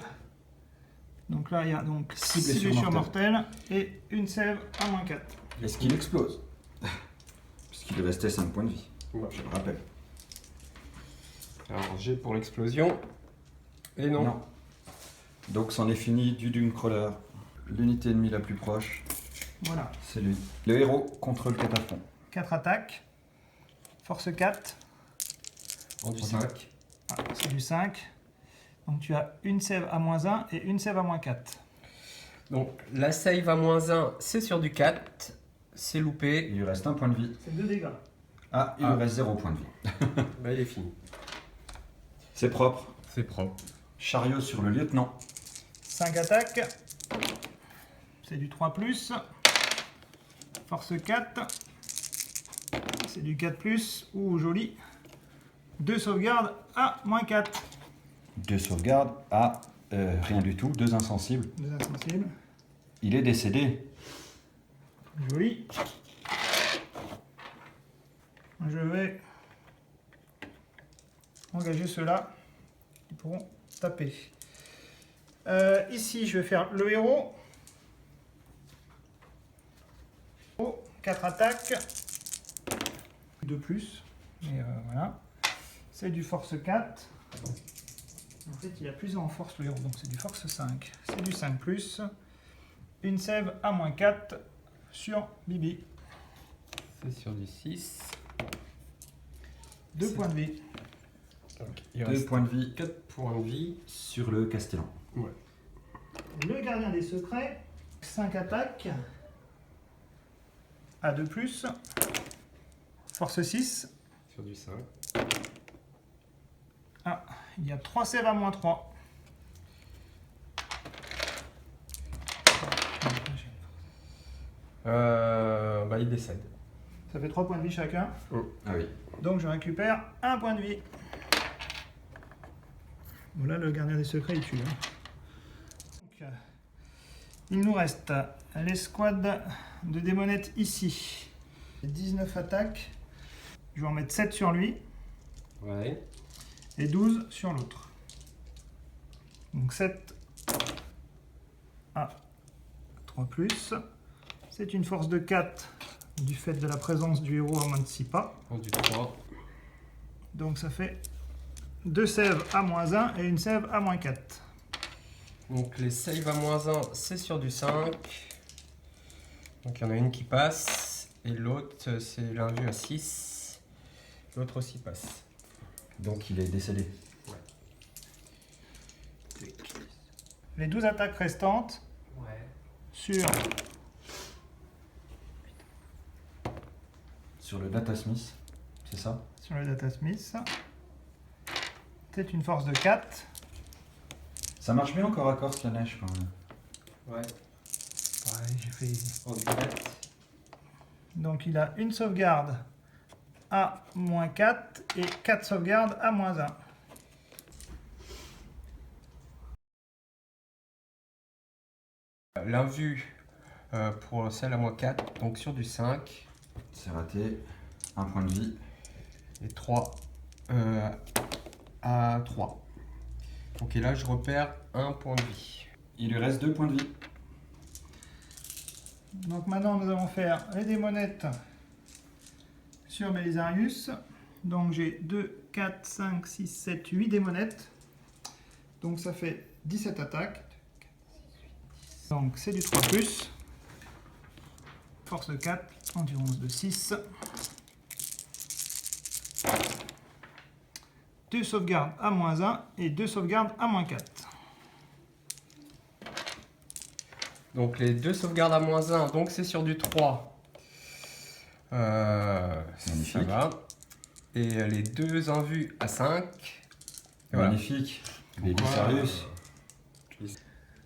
donc là il y a donc 6 blessures mortelles et une sève à -4. Est-ce qu'il explose? Puisqu'il lui restait 5 points de vie. Ouais. Je le rappelle. Alors G pour l'explosion. Et non. Donc c'en est fini du Dunecrawler. L'unité ennemie la plus proche, Voilà, c'est lui. Le héros contre le catapron. 4 attaques, force 4, En du 5. c'est du 5. Donc tu as une sève à -1 et une sève à -4. Donc la save à -1, c'est sur du 4. C'est loupé. Il lui reste un point de vie. C'est 2 dégâts. Ah, il lui reste 0 point de vie. Il est fini. C'est propre. C'est propre. Chariot sur le lieutenant. 5 attaques, c'est du 3+, force 4, c'est du 4+, ouh joli, 2 sauvegardes à -4. 2 sauvegardes à rien du tout. 2 insensibles. 2 insensibles, Il est décédé. joli. Je vais engager ceux-là qui pourront taper. Ici, je vais faire le héros. 4 attaques. 2+. Et voilà. C'est du force 4. En fait, il a plus en force le héros, donc c'est du force 5. C'est du 5+. Une sève à -4 sur Bibi. C'est sur du 6. 2 points de vie. Donc, il 2 reste points de vie 4 points de vie. sur le castellan. Ouais. Le gardien des secrets, 5 attaques, à 2+, Force 6. Sur du 5. Ah, il y a 3 sèves à moins 3. Bah, il décède. Ça fait 3 points de vie chacun. Ah oui. Donc je récupère 1 point de vie. Voilà, le gardien des secrets, il tue. Hein. Donc, il nous reste l'escouade de démonettes ici. 19 attaques. Je vais en mettre 7 sur lui. Ouais. Et 12 sur l'autre. Donc 7 à 3 plus. C'est une force de 4 du fait de la présence du héros à moins de 6 pas. Du 3. Donc ça fait 2 sèves à moins 1 et une sève à moins 4. Donc les saves à moins 1, c'est sur du 5. Donc il y en a une qui passe. Et l'autre, c'est l'invu à 6. L'autre aussi passe. Donc il est décédé. Les 12 attaques restantes sur Sur le Data Smith, c'est ça? sur le Data Smith. C'est une force de 4. Ça marche bien encore à corps Slanesh quand même. Ouais. Ouais, j'ai fait... En direct. Donc il a une sauvegarde à moins 4 et 4 sauvegardes à moins 1. L'invu pour celle à moins 4, donc sur du 5. C'est raté. Un point de vie. Et 3 à 3. Donc et là je repère un point de vie. Il lui reste 2 points de vie. Donc maintenant nous allons faire les démonettes sur Belisarius. Donc j'ai 2, 4, 5, 6, 7, 8 démonettes. Donc ça fait 17 attaques. Donc c'est du 3+. Force de 4, endurance de 6. 2 sauvegardes à moins 1 et 2 sauvegardes à moins 4. Donc les 2 sauvegardes à moins 1, donc c'est sur du 3. Magnifique. Ça va. Et les 2 invus à 5. Voilà. Magnifique. Belisarius.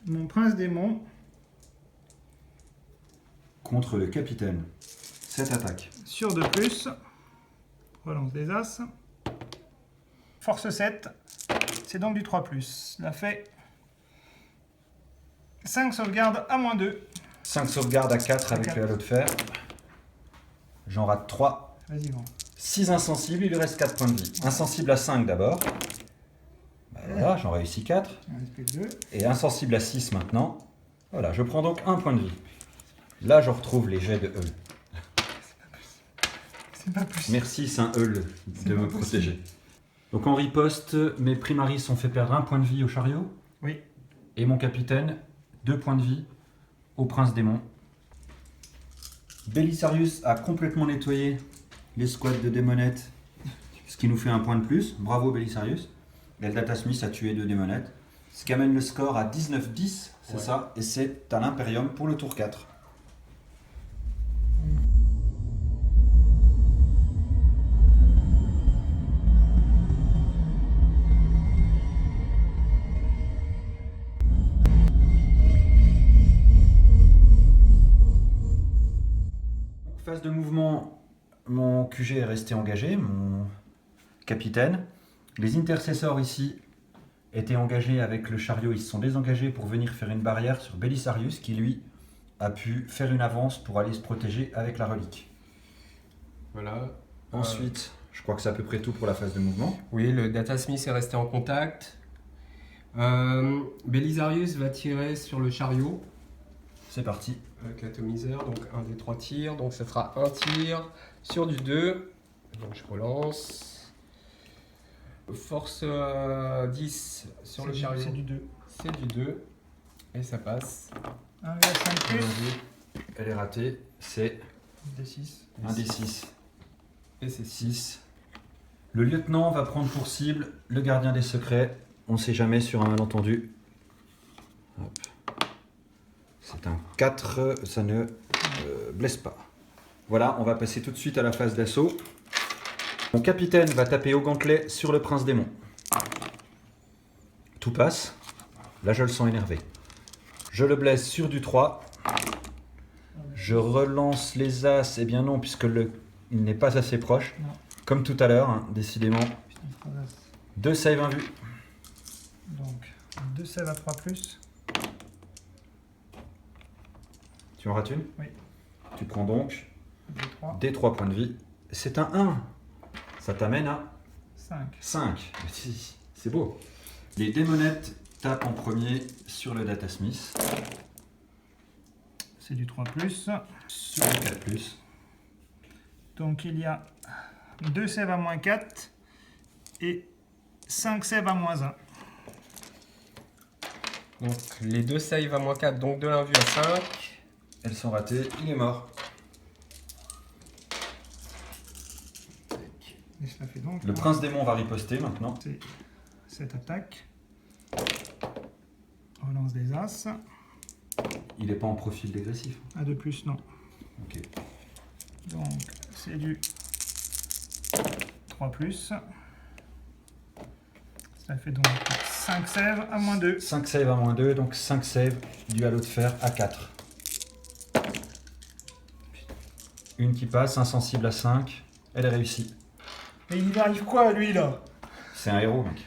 Mon prince démon Contre le capitaine. 7 attaques. sur 2+. Relance des As. Force 7. C'est donc du 3+. Cela fait 5 sauvegardes à moins 2. 5 sauvegardes à 4 avec le halo de fer. J'en rate 3. Vas-y, bon. 6 insensibles, il lui reste 4 points de vie. Insensible à 5 d'abord. Bah voilà, j'en réussis 4. Il en reste plus que 2. Et insensible à 6 maintenant. Voilà, je prends donc 1 point de vie. Là, je retrouve les jets de Hull. C'est pas possible. Merci Saint Hull C'est de pas me possible. protéger. Donc en riposte, mes primaris ont fait perdre 1 point de vie au chariot. Oui. Et mon capitaine, 2 points de vie au prince démon. Belisarius a complètement nettoyé l'escouade de démonettes, ce qui nous fait 1 point de plus. Bravo Belisarius. Et le Data Smith a tué 2 démonettes. Ce qui amène le score à 19-10, c'est Ouais. ça. Et c'est à l'Imperium pour le tour 4. Phase de mouvement, mon QG est resté engagé, mon capitaine. Les intercesseurs ici étaient engagés avec le chariot, ils se sont désengagés pour venir faire une barrière sur Belisarius qui lui a pu faire une avance pour aller se protéger avec la relique. Voilà. Ensuite, je crois que c'est à peu près tout pour la phase de mouvement. Oui, le Data Smith est resté en contact. Belisarius va tirer sur le chariot C'est parti. avec l'atomiseur, donc un des 3 tirs. Donc ça fera un tir sur du 2. Donc je relance. Force 10 sur le chariot. C'est du 2. C'est du 2. Et ça passe. 1,5 plus. Elle est ratée, c'est Des 6. un des 6. Et c'est 6. 6. Le lieutenant va prendre pour cible le gardien des secrets. On ne sait jamais sur un malentendu. Hop. C'est un 4, ça ne blesse pas. Voilà, on va passer tout de suite à la phase d'assaut. Mon capitaine va taper au gantelet sur le prince démon. Tout passe. Là, je le sens énervé. Je le blesse sur du 3. Je relance les as. Eh bien non, puisque il n'est pas assez proche. Non. Comme tout à l'heure, hein, décidément. Putain, 3 as. 2 saves invus. Donc 2 sèves à 3+. Tu en rates une? Oui. Tu prends donc D3. des 3 points de vie. C'est un 1. Ça t'amène à 5. 5. C'est beau. Les démonettes tapent en premier sur le Datasmith. C'est du 3+. Sur le 4+. Donc il y a 2 sèves à -4 et 5 sèves à -1. Donc les deux saves à -4, donc de l'invue à 5. Elles sont ratées. Il est mort. Et cela fait donc Le prince démon va riposter maintenant. c'est cette attaque. Relance des as. Il n'est pas en profil dégressif. À 2+, non. Ok. Donc c'est du 3+. Ça fait donc 5 sèves à -2. 5 saves à -2, donc 5 saves du halo de fer à 4. Une qui passe, insensible à 5. Elle est réussie. Et il lui arrive quoi, lui, là? C'est un héros, mec.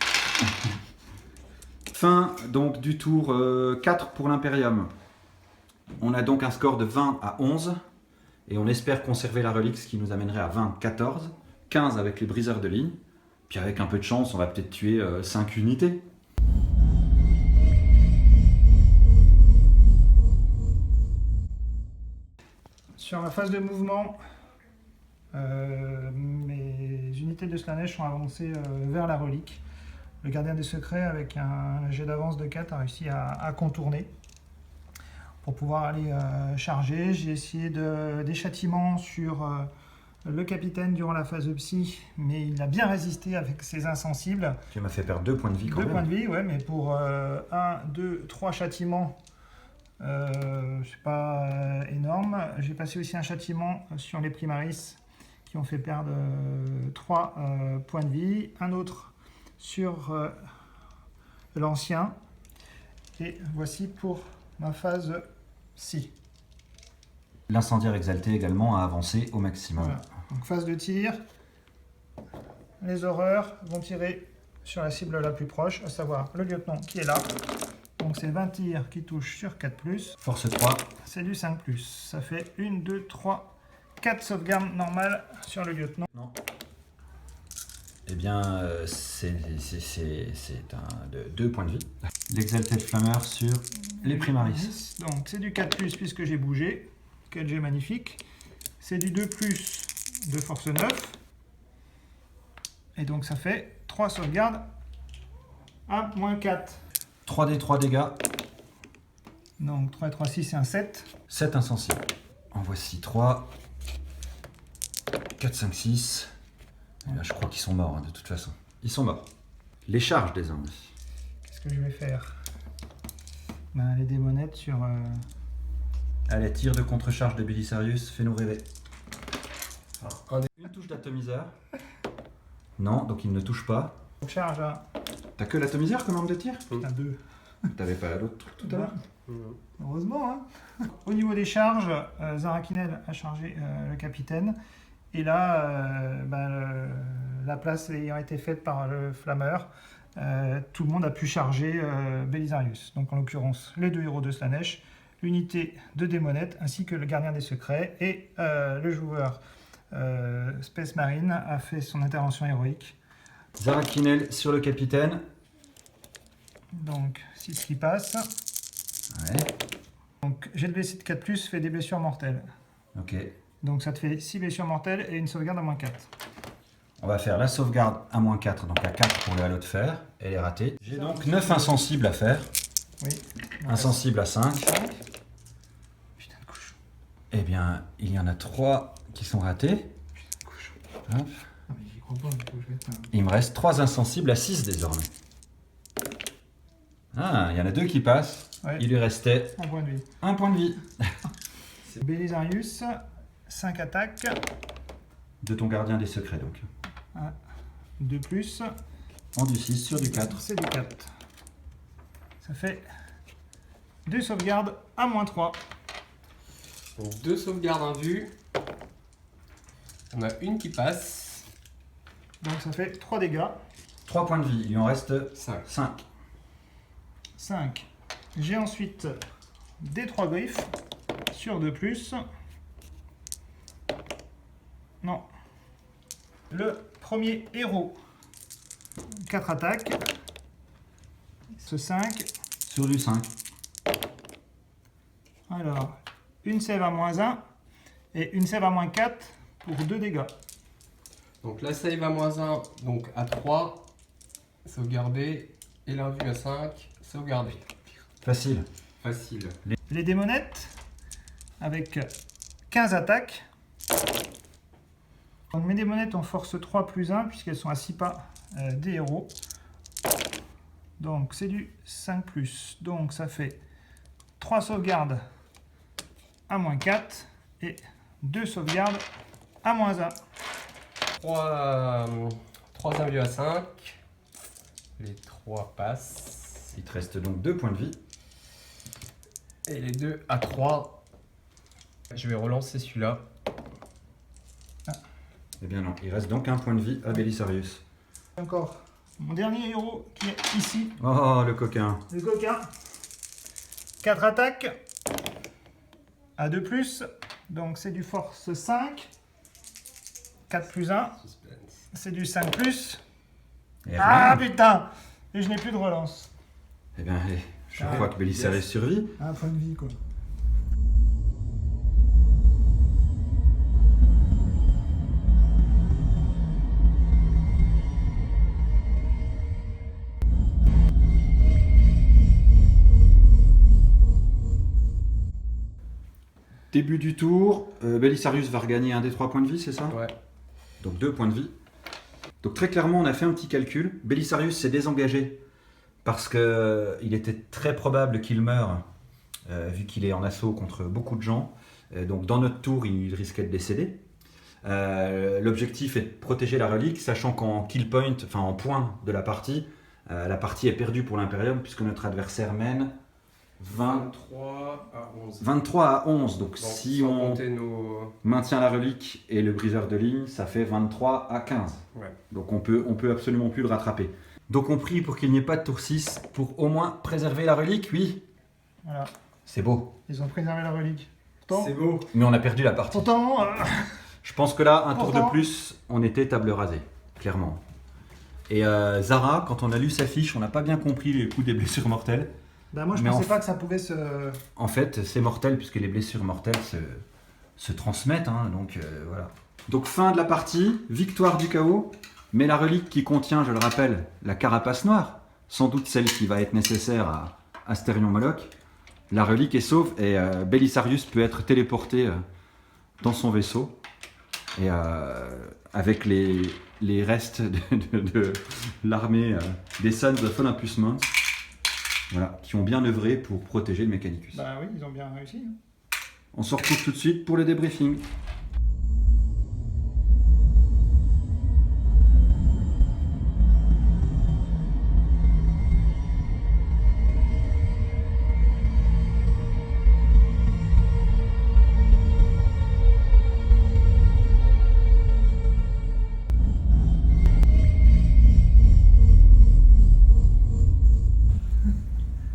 Fin donc du tour 4 pour l'Imperium. On a donc un score de 20 à 11. Et on espère conserver la relique, ce qui nous amènerait à 20-14. 15 avec les briseurs de ligne. Puis avec un peu de chance, on va peut-être tuer 5 unités. Sur la phase de mouvement, mes unités de Slaanesh sont avancées vers la relique. Le gardien des secrets, avec un jet d'avance de 4, a réussi à contourner pour pouvoir aller charger. J'ai essayé des châtiments sur le capitaine durant la phase de psy, mais il a bien résisté avec ses insensibles. Tu m'as fait perdre 2 points de vie quand 2 même. points de vie, ouais, mais pour 1, 2, 3 châtiments, c'est pas énorme. J'ai passé aussi un châtiment sur les primaris qui ont fait perdre 3 points de vie. Un autre sur l'ancien. Et voici pour ma phase psy. L'incendiaire exalté également a avancé au maximum. Voilà. Donc phase de tir. Les horreurs vont tirer sur la cible la plus proche, à savoir le lieutenant qui est là. Donc c'est 20 tirs qui touchent sur 4+. Force 3. C'est du 5+. Ça fait 1, 2, 3, 4 sauvegardes normales sur le lieutenant. Non. Eh bien, c'est un de 2 points de vie. L'exalté flammeur sur les primaris. Donc c'est du 4+, puisque j'ai bougé. 4G magnifique. C'est du 2+, de force 9. Et donc ça fait 3 sauvegardes à -4. 3d3 dégâts. Donc 3 et 3, 6, c'est un 7. 7 insensibles. En voici 3. 4, 5, 6. Et là, je crois qu'ils sont morts, hein, de toute façon. Ils sont morts. Les charges désormais. Qu'est-ce que je vais faire? Ben, les démonettes sur... Allez, tir de contre-charge de Belisarius, fais-nous rêver. Une touche d'atomiseur. Non, donc il ne touche pas. charge à T'as que l'atomiseur comme arme de tir? 2. T'avais pas l'autre truc tout à l'heure? Heureusement, hein. Au niveau des charges, Zarakinel a chargé le capitaine. Et là, la place ayant été faite par le flammeur, tout le monde a pu charger Belisarius. Donc en l'occurrence, les 2 héros de Slaanesh, l'unité de démonette, ainsi que le gardien des secrets. Et le joueur Space Marine a fait son intervention héroïque. Zarakinel sur le capitaine. Donc 6 qui passe. Ouais. Donc jet de blessé de 4+, fait des blessures mortelles. Ok. Donc ça te fait 6 blessures mortelles et une sauvegarde à -4. On va faire la sauvegarde à -4, donc à 4 pour le halo de fer. Elle est ratée. J'ai donc 9 insensibles à faire. Oui. Insensible à 5. Putain de cochon. Eh bien, il y en a 3 qui sont ratés. Putain de cochon. Hop. Ah, mais j'y crois pas, du coup, je vais être Il me reste 3 insensibles à 6 désormais. Ah, il y en a 2 qui passent. Ouais. Il lui restait un point de vie. 1 point de vie. Belisarius, 5 attaques. De ton gardien des secrets donc. 2 plus. En du 6 sur du 4. C'est du 4. Ça fait 2 sauvegardes à -3. Donc 2 sauvegardes en vue. On a une qui passe. Donc ça fait 3 dégâts. 3 points de vie, il en reste 5. 5. 5. J'ai ensuite des 3 griffes sur 2 plus. Non. Le premier héros. 4 attaques. Ce 5. Sur du 5. Alors, une save à -1 et une save à -4 pour 2 dégâts. Donc la save à -1, donc à 3, sauvegarder. Et l'invue à 5, sauvegarder. Facile. Facile. Les démonettes avec 15 attaques. Donc mes démonettes ont force 3 plus 1 puisqu'elles sont à 6 pas des héros. Donc c'est du 5 plus. Donc ça fait 3 sauvegardes à -4 et 2 sauvegardes à -1. 3 invues à 5. Les 3 passent. Il te reste donc 2 points de vie. Et les 2 à 3. Je vais relancer celui-là. Eh bien non, il reste donc 1 point de vie à Belisarius. Encore mon dernier héros qui est ici, Oh, le coquin. le coquin. 4 attaques à 2 plus. Donc c'est du force 5. 4 plus 1. Suspense. C'est du 5 plus. Et Ah rien. putain! Et je n'ai plus de relance. Eh bien, je Ah, crois que Belisarius survit. Un point de vie quoi. Début du tour, Belisarius va regagner un des 3 points de vie, c'est ça? Ouais. Donc 2 points de vie. Donc très clairement, on a fait un petit calcul. Belisarius s'est désengagé parce qu'il était très probable qu'il meure, vu qu'il est en assaut contre beaucoup de gens. Donc dans notre tour, il risquait de décéder. L'objectif est de protéger la relique, sachant qu'en kill point, enfin en point de la partie est perdue pour l'Imperium, puisque notre adversaire mène 23 à 11. 23 à 11. Donc Bon, si sans on compter nos... maintient la relique et le briseur de ligne, ça fait 23 à 15. Ouais. Donc on peut absolument plus le rattraper. Donc on prie pour qu'il n'y ait pas de tour 6 pour au moins préserver la relique, oui. Voilà. C'est beau. Ils ont préservé la relique. Pourtant, C'est beau. Mais on a perdu la partie. pourtant Je pense que là, un tour Pourtant. de plus, on était table rasée, clairement. Et Zara, quand on a lu sa fiche, on n'a pas bien compris les coups des blessures mortelles. bah moi je Mais pensais en pas que ça pouvait se... En fait, c'est mortel puisque les blessures mortelles se transmettent. Hein, donc voilà. Donc fin de la partie, victoire du chaos. Mais la relique qui contient, je le rappelle, la carapace noire, sans doute celle qui va être nécessaire à Astérion Moloch, la relique est sauve et Belisarius peut être téléporté dans son vaisseau. Et avec les restes de l'armée des Sons of Olympus Mons, voilà, qui ont bien œuvré pour protéger le Mechanicus. Bah oui, ils ont bien réussi. Hein. On se retrouve tout de suite pour le débriefing.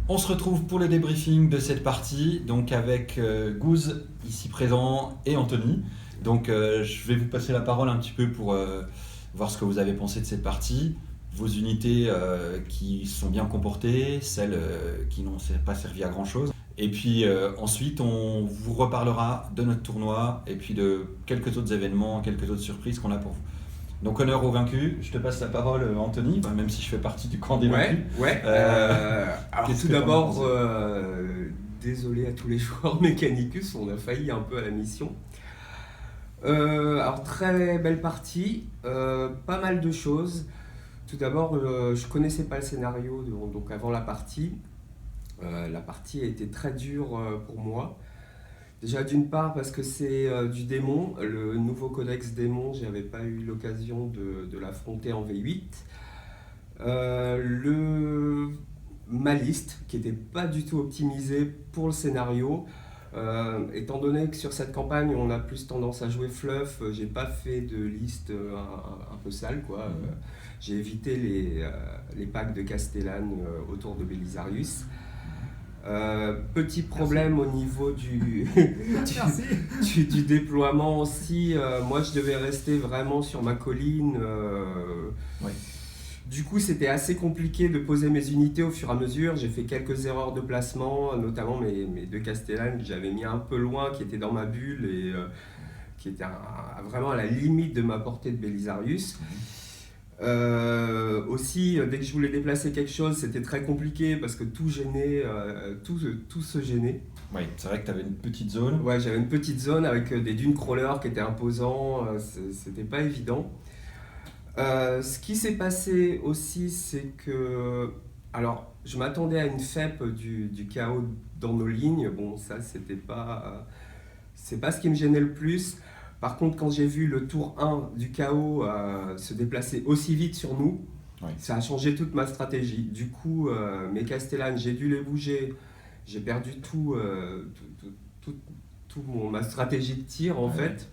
On se retrouve pour le débriefing de cette partie, donc avec Gouze ici présent et Anthony. Donc je vais vous passer la parole un petit peu pour voir ce que vous avez pensé de cette partie, vos unités qui sont bien comportées, celles qui n'ont pas servi à grand chose. Et puis ensuite on vous reparlera de notre tournoi et puis de quelques autres événements, quelques autres surprises qu'on a pour vous. Donc honneur aux vaincus, je te passe la parole Anthony, même si je fais partie du camp des vaincus. Ouais. Alors qu'est-ce tout que t'en d'abord, penses désolé à tous les joueurs Mechanicus, on a failli un peu à la mission. Alors très belle partie, pas mal de choses. Tout d'abord, je connaissais pas le scénario donc avant la partie. La partie a été très dure pour moi. Déjà d'une part parce que c'est du démon, le nouveau codex démon, j'avais pas eu l'occasion de l'affronter en V8. Ma liste, qui n'était pas du tout optimisée pour le scénario, étant donné que sur cette campagne on a plus tendance à jouer fluff, j'ai pas fait de liste un peu sale quoi. J'ai évité les packs de Castellane autour de Belisarius. Petit problème au niveau du déploiement aussi. Moi, je devais rester vraiment sur ma colline. Oui. Du coup, c'était assez compliqué de poser mes unités au fur et à mesure. J'ai fait quelques erreurs de placement, notamment mes deux Castellanes que j'avais mis un peu loin, qui étaient dans ma bulle et qui étaient vraiment à la limite de ma portée de Belisarius. Aussi, dès que je voulais déplacer quelque chose, c'était très compliqué parce que tout gênait, tout se gênait. Oui, c'est vrai que tu avais une petite zone. Ouais, j'avais une petite zone avec des dunes crawlers qui étaient imposants, c'était pas évident. Ce qui s'est passé aussi, c'est que. Alors, je m'attendais à une FEP du chaos dans nos lignes. Bon, ça, c'est pas ce qui me gênait le plus. Par contre, quand j'ai vu le tour 1 du chaos se déplacer aussi vite sur nous, ça a changé toute ma stratégie. Du coup, mes Castellanes, j'ai dû les bouger. J'ai perdu ma stratégie de tir en fait.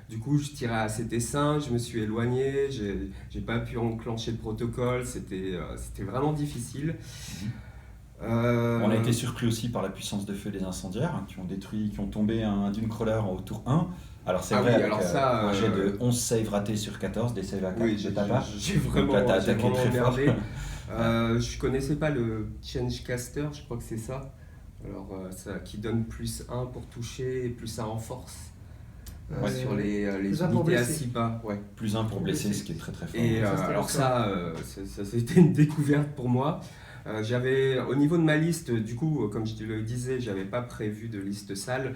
Du coup, je tirais à CT5, je me suis éloigné, j'ai pas pu enclencher le protocole, c'était vraiment difficile. On a été surpris aussi par la puissance de feu des incendiaires qui ont tombé un dune crawler au tour 1. Alors c'est vrai, avec un jet de 11 saves ratés sur 14, des saves à 4 de ta part. J'ai vraiment merdé. Je connaissais pas le Changecaster, je crois que c'est ça. Alors ça qui donne +1 pour toucher et +1 en force. Sur les unités à 6 pas. Ouais. +1 pour blesser, ce qui est très très fort. Et alors ça c'était une découverte pour moi. Au niveau de ma liste, du coup, comme je te le disais, j'avais pas prévu de liste sale.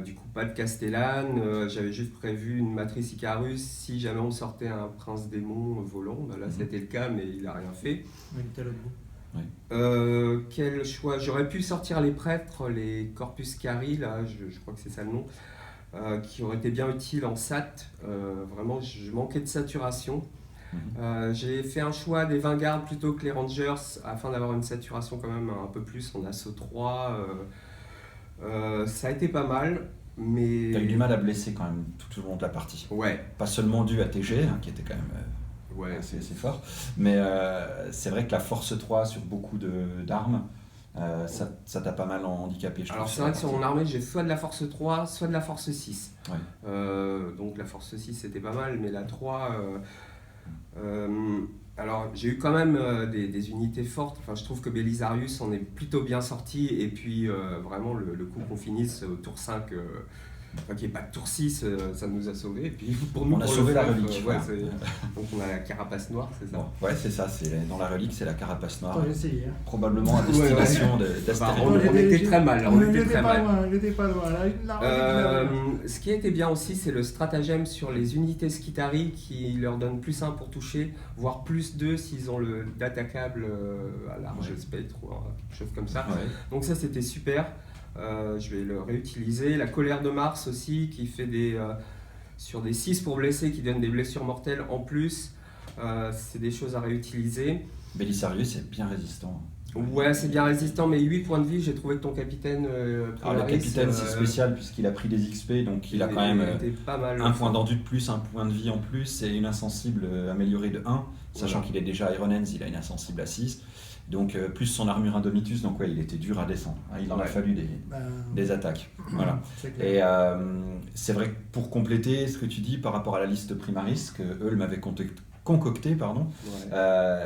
Du coup, pas de Castellane, j'avais juste prévu une matrice Icarus si jamais on sortait un prince démon volant. Là, c'était le cas, mais il a rien fait. Il était à l'autre bout. Quel choix? J'aurais pu sortir les prêtres, les Corpus Cari, là, je crois que c'est ça le nom, qui auraient été bien utiles en SAT. Vraiment, je manquais de saturation. J'ai fait un choix des Vanguard plutôt que les Rangers afin d'avoir une saturation quand même un peu plus en assaut 3. Ça a été pas mal, mais... T'as eu du mal à blesser quand même tout au long de la partie. Ouais. Pas seulement dû à TG, qui était quand même assez fort, mais c'est vrai que la force 3 sur beaucoup d'armes, ça t'a pas mal handicapé. Alors c'est vrai que sur mon armée, j'ai soit de la force 3, soit de la force 6. Donc la force 6 c'était pas mal, mais la 3... alors j'ai eu quand même des unités fortes. Enfin, je trouve que Belisarius en est plutôt bien sorti. Et puis vraiment le coup qu'on finisse au tour 5, qu'il n'y ait pas de tour 6, ça nous a sauvés. Et puis pour nous, on a sauvé la relique. Donc on a la carapace noire, c'est ça? Bon, ouais, c'est ça. Dans la relique, c'est la carapace noire. J'ai essayé. Probablement à destination d'Astérix. On était très mal. On était pas loin. Ce qui était bien aussi, c'est le stratagème sur les unités Skitari qui leur donne +1 pour toucher, voire +2 s'ils ont le datacable à large spectre ou quelque chose comme ça. Donc ça, c'était super. Je vais le réutiliser. La colère de Mars aussi, qui fait sur des 6 pour blesser, qui donne des blessures mortelles en plus. C'est des choses à réutiliser. Belisarius est bien résistant. Ouais, c'est bien résistant, mais 8 points de vie, j'ai trouvé que ton capitaine... Alors le capitaine, c'est spécial puisqu'il a pris des XP, donc il a quand même pas mal, un point d'enduit de plus, un point de vie en plus, et une insensible améliorée de 1, sachant qu'il est déjà Iron Hands, il a une insensible à 6. Donc plus son armure Indomitus, donc il était dur à descendre. Il en a fallu des attaques. Voilà. Et c'est vrai que pour compléter ce que tu dis par rapport à la liste Primaris, que Eul m'avait concocté,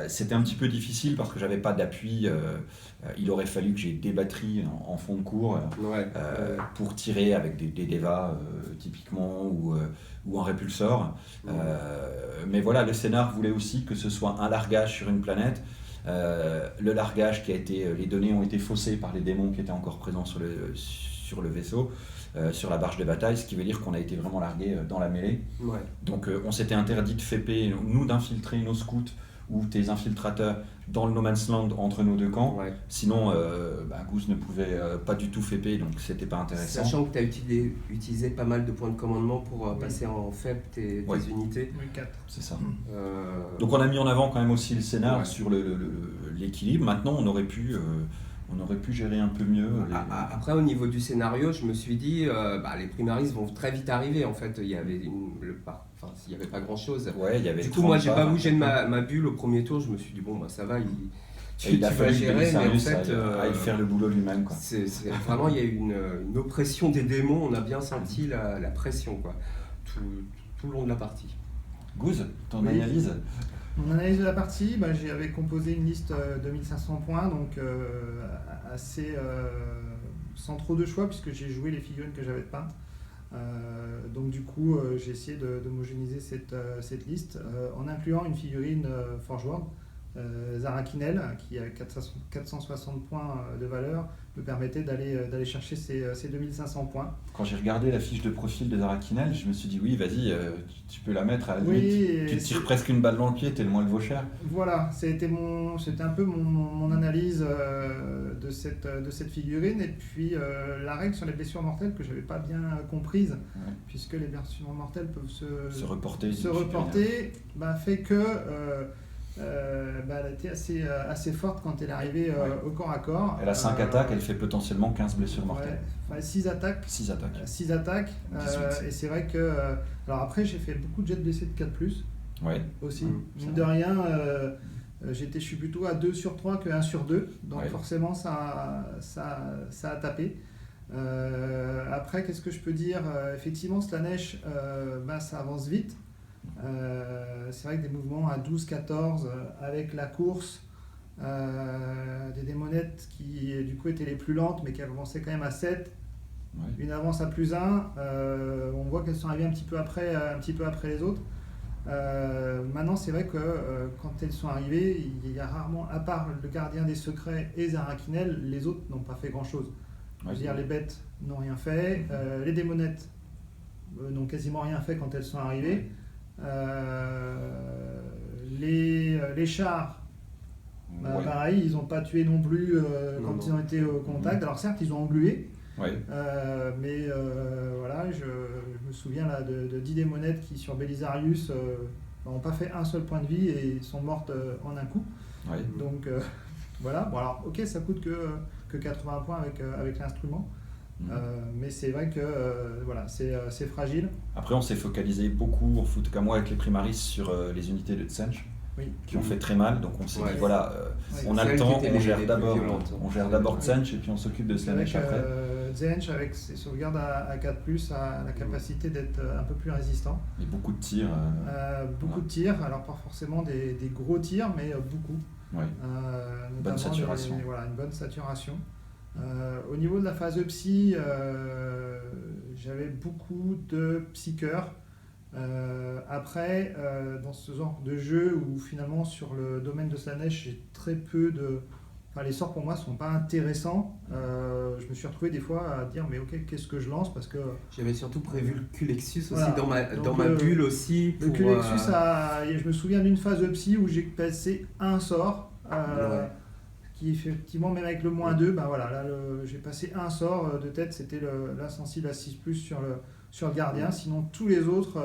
c'était un petit peu difficile parce que j'avais pas d'appui. Il aurait fallu que j'ai des batteries en fond de cours pour tirer avec des Deva typiquement ou un répulsor. Mais voilà, le scénar voulait aussi que ce soit un largage sur une planète. Le largage les données ont été faussées par les démons qui étaient encore présents sur le vaisseau, sur la barge de bataille, ce qui veut dire qu'on a été vraiment largué dans la mêlée. Donc on s'était interdit de FP, nous d'infiltrer nos scouts ou tes infiltrateurs dans le no man's land entre nos deux camps. Ouais. Sinon, Goose ne pouvait pas du tout FP, donc c'était pas intéressant. Sachant que tu as utilisé pas mal de points de commandement pour Oui. passer en faible tes Ouais. unités. Oui, 4. C'est ça. Euh, Donc on a mis en avant quand même aussi le scénar Ouais. sur l'équilibre. Maintenant, on aurait pu gérer un peu mieux. Après, au niveau du scénario, je me suis dit, les primaries vont très vite arriver. En fait, il y avait il n'y avait pas grand-chose. Ouais, il y avait Du coup, moi, j'ai 30 pas pas, bougé de 24. ma bulle au premier tour. Je me suis dit, bon, ça va, Et tu il a vas fallu que gérer. Mais en Belisarius fait, aille faire le boulot lui-même, quoi. c'est vraiment, il y a eu une oppression des démons. On a bien senti la pression, quoi, tout le long de la partie. Goose, ton Oui. analyse? Mon analyse de la partie, j'avais composé une liste de 1500 points, donc assez sans trop de choix puisque j'ai joué les figurines que j'avais peintes. Donc du coup, j'ai essayé d'homogénéiser cette liste en incluant une figurine Forge World, Zarakinel, qui a 460 points de valeur, me permettait d'aller chercher ces 2500 points. Quand j'ai regardé la fiche de profil de Zarakinel, je me suis dit oui, vas-y, tu peux la mettre à la limite. Oui, Tu te tires presque une balle dans le pied, tellement elle vaut cher. Voilà, c'était un peu mon analyse de cette figurine, et puis la règle sur les blessures mortelles que je n'avais pas bien comprise, Ouais. puisque les blessures mortelles peuvent Se reporter. fait que elle était assez forte quand elle est arrivée au corps à corps. Elle a 5 attaques, elle fait potentiellement 15 blessures mortelles. 6 attaques. 6 attaques. 6 attaques, 18. et c'est vrai que... alors après, j'ai fait beaucoup de jets blessés de 4+, Ouais. aussi. c'est Mine de rien, je suis plutôt à 2 sur 3 que 1 sur 2, donc Ouais. forcément ça a tapé. Après, qu'est-ce que je peux dire? Effectivement, Slaanesh, ça avance vite. C'est vrai que des mouvements à 12-14 avec la course, des démonettes qui du coup étaient les plus lentes mais qui avançaient quand même à 7, Ouais. une avance à +1, on voit qu'elles sont arrivées un petit peu après les autres. Maintenant, c'est vrai que quand elles sont arrivées, il y a rarement, à part le gardien des secrets et Zarakinel, les autres n'ont pas fait grand-chose. Je veux dire, les bêtes n'ont rien fait, les démonettes n'ont quasiment rien fait quand elles sont arrivées. Les chars, Ouais. pareil, ils n'ont pas tué non plus quand Non. ils ont été au contact. Alors certes, ils ont englué, Ouais. mais voilà, je me souviens là, de 10 démonettes qui, sur Belisarius, n'ont pas fait un seul point de vie et sont mortes en un coup. Ouais. Donc voilà, bon alors ok, ça coûte que 80 points avec l'instrument. Mais c'est vrai que voilà, c'est fragile. Après, on s'est focalisé beaucoup, en tout cas moi avec les primaris, sur les unités de Tsench Oui. qui ont fait très mal. Donc on s'est Ouais. dit voilà, Ouais. on a le Celles temps, qui étaient on les gère plus d'abord, violentes. Tsench et puis on s'occupe de C'est vrai Slaanesh que après. Zench, avec ses sauvegardes à 4+, a la capacité d'être un peu plus résistant. Et beaucoup de tirs. Beaucoup de tirs, alors pas forcément des gros tirs, mais beaucoup. Ouais. Notamment saturation. Voilà, une bonne saturation. Au niveau de la phase psy, j'avais beaucoup de psycheurs. Après, dans ce genre de jeu où finalement sur le domaine de Slaanesh, j'ai très peu de... Enfin, les sorts pour moi sont pas intéressants. Je me suis retrouvé des fois à dire mais ok, qu'est-ce que je lance, parce que J'avais surtout prévu le Culexus aussi Voilà. dans Donc, ma bulle aussi. le Culexus, je me souviens d'une phase de psy où j'ai passé un sort. Ouais. Qui effectivement, même avec le -2, voilà, là j'ai passé un sort de tête, c'était l'insensible à 6+, sur le gardien. Sinon tous les autres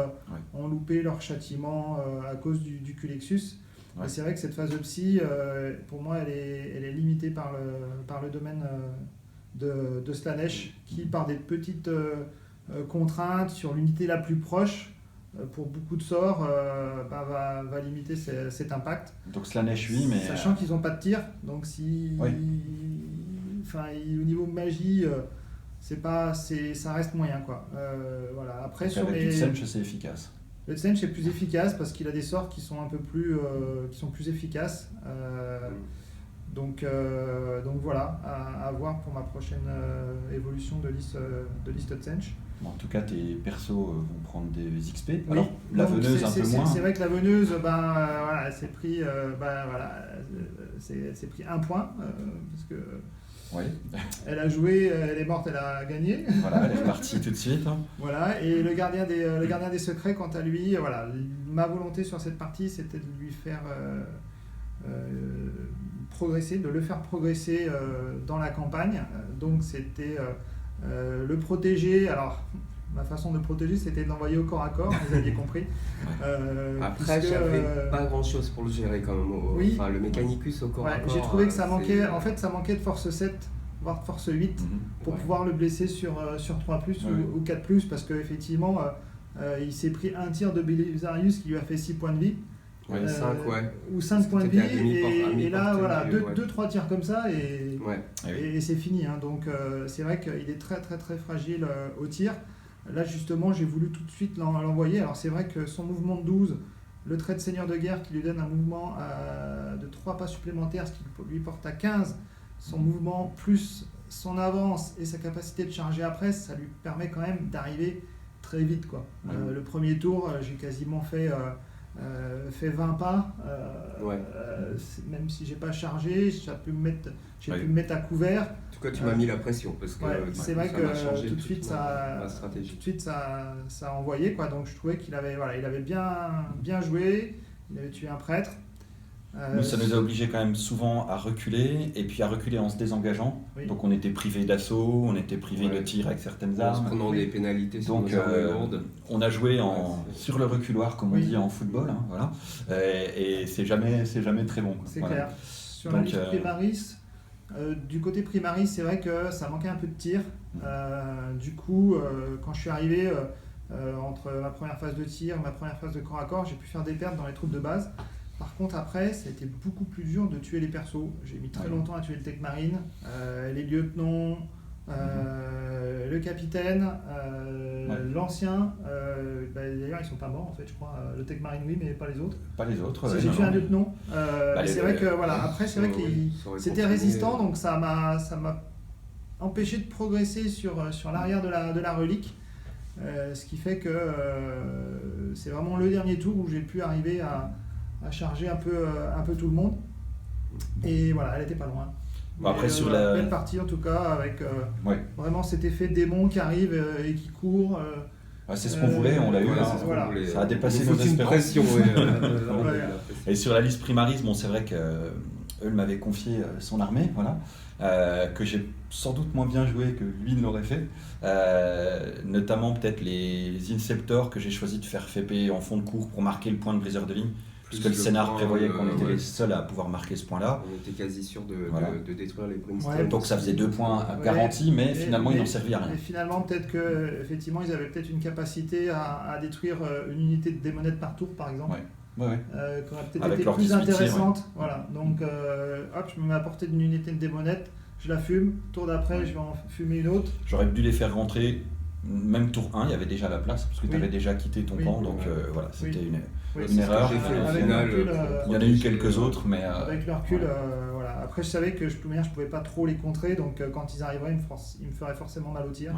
ont loupé leur châtiment à cause du Culexus. Ouais. Et c'est vrai que cette phase de psy, pour moi, elle est limitée par le domaine de Slaanesh, qui par des petites contraintes sur l'unité la plus proche, pour beaucoup de sorts, va limiter cet impact. Donc Slaanesh oui, mais Sachant qu'ils n'ont pas de tir, donc si, Oui. au niveau magie, ça reste moyen, quoi. Voilà. Après sur avec les du Tsench c'est efficace. le Tsench est plus efficace parce qu'il a des sorts qui sont un peu plus efficaces. Donc voilà, à voir pour ma prochaine évolution de liste Tsench. Bon, en tout cas, tes persos vont prendre des XP. Oui. Alors, la Donc, veneuse un peu moins. C'est vrai que la veneuse, voilà, elle s'est pris, elle s'est pris 1 point parce que Oui, elle a joué, elle est morte, elle a gagné. voilà, elle est repartie tout de suite. Hein. Voilà, et le gardien des secrets, quant à lui, voilà, ma volonté sur cette partie, c'était de lui faire progresser, de le faire progresser dans la campagne. Donc c'était le protéger. Alors ma façon de le protéger, c'était de l'envoyer au corps à corps, vous aviez compris. Après, j'avais pas grand chose pour le gérer quand même. Oui. Enfin, le Mechanicus au corps à corps. J'ai trouvé que ça manquait, en fait, ça manquait de force 7, voire de force 8, pour pouvoir le blesser sur 3+, ou 4+, parce qu'effectivement, il s'est pris un tir de Belisarius qui lui a fait 6 points de vie. 5, ou 5 points de vie, et là, voilà, ouais. 2-3 tirs comme ça, Ouais. et c'est fini. Hein. Donc, c'est vrai qu'il est très, très, très fragile au tir. Là, justement, j'ai voulu tout de suite l'envoyer. Alors, c'est vrai que son mouvement de 12, le trait de seigneur de guerre qui lui donne un mouvement de 3 pas supplémentaires, ce qui lui porte à 15, son mouvement plus son avance et sa capacité de charger après, ça lui permet quand même d'arriver très vite, quoi. Le premier tour, j'ai quasiment fait 20 pas, même si j'ai pas chargé, j'ai pu me mettre à couvert. En tout cas, tu m'as mis la pression parce que c'est vrai ça que m'a changé tout de suite ma stratégie. tout de suite ça a envoyé, quoi. Donc je trouvais qu'il avait bien joué, il avait tué un prêtre. Nous, ça nous a obligés quand même souvent à reculer, et puis à reculer en se désengageant. Oui. Donc on était privé d'assaut, on était privé de tir avec certaines En se armes. prenant des pénalités sur Donc nos armes lourdes. on a joué sur le reculoir, comme on dit en football, hein, voilà. Et c'est jamais très bon, quoi. C'est voilà. clair. Sur la liste Primaris, du côté Primaris, c'est vrai que ça manquait un peu de tir. Du coup, quand je suis arrivé entre ma première phase de tir et ma première phase de corps à corps, j'ai pu faire des pertes dans les troupes de base. Par contre, après, ça a été beaucoup plus dur de tuer les persos. J'ai mis très longtemps à tuer le Tech Marine, les lieutenants, le capitaine, l'ancien. D'ailleurs, ils sont pas morts en fait, je crois. Le Tech Marine, oui, mais pas les autres. Pas les autres. J'ai tué un lieutenant. C'est vrai que voilà. Après, c'est vrai qu'il c'était résistant, donc ça m'a empêché de progresser sur l'arrière de la relique. Ce qui fait que c'est vraiment le dernier tour où j'ai pu arriver à charger un peu tout le monde. Et voilà, elle était pas loin. Bon, après, sur la belle partie en tout cas, avec vraiment cet effet démon qui arrive et qui court. C'est ce qu'on voulait, on l'a eu. Voilà. Ça a dépassé nos espérances. Et sur la liste Primaris, bon, c'est vrai qu'eux m'avaient confié son armée, voilà, que j'ai sans doute moins bien joué que lui ne l'aurait fait. Notamment peut-être les Inceptors que j'ai choisi de faire FP en fond de cours pour marquer le point de briseur de ligne. Parce que le scénar prévoyait qu'on était les seuls à pouvoir marquer ce point-là. On était quasi sûr de détruire les Brimstone. Donc ça faisait 2 points garantis, mais finalement ils n'ont servi à rien. Et finalement, peut-être qu'effectivement, ils avaient peut-être une capacité à détruire une unité de démonette par tour, par exemple. Qui aurait peut-être été plus intéressante. Voilà. Donc, hop, je me mets à portée d'une unité de démonette, je la fume, tour d'après, je vais en fumer une autre. J'aurais dû les faire rentrer, même tour 1, il y avait déjà la place, parce que tu avais déjà quitté ton camp, donc voilà, c'était une erreur. Il y en a eu quelques autres, mais... Avec le recul, voilà. Après, je savais que je pouvais pas trop les contrer, donc quand ils arriveraient, ils me feraient forcément mal au tir.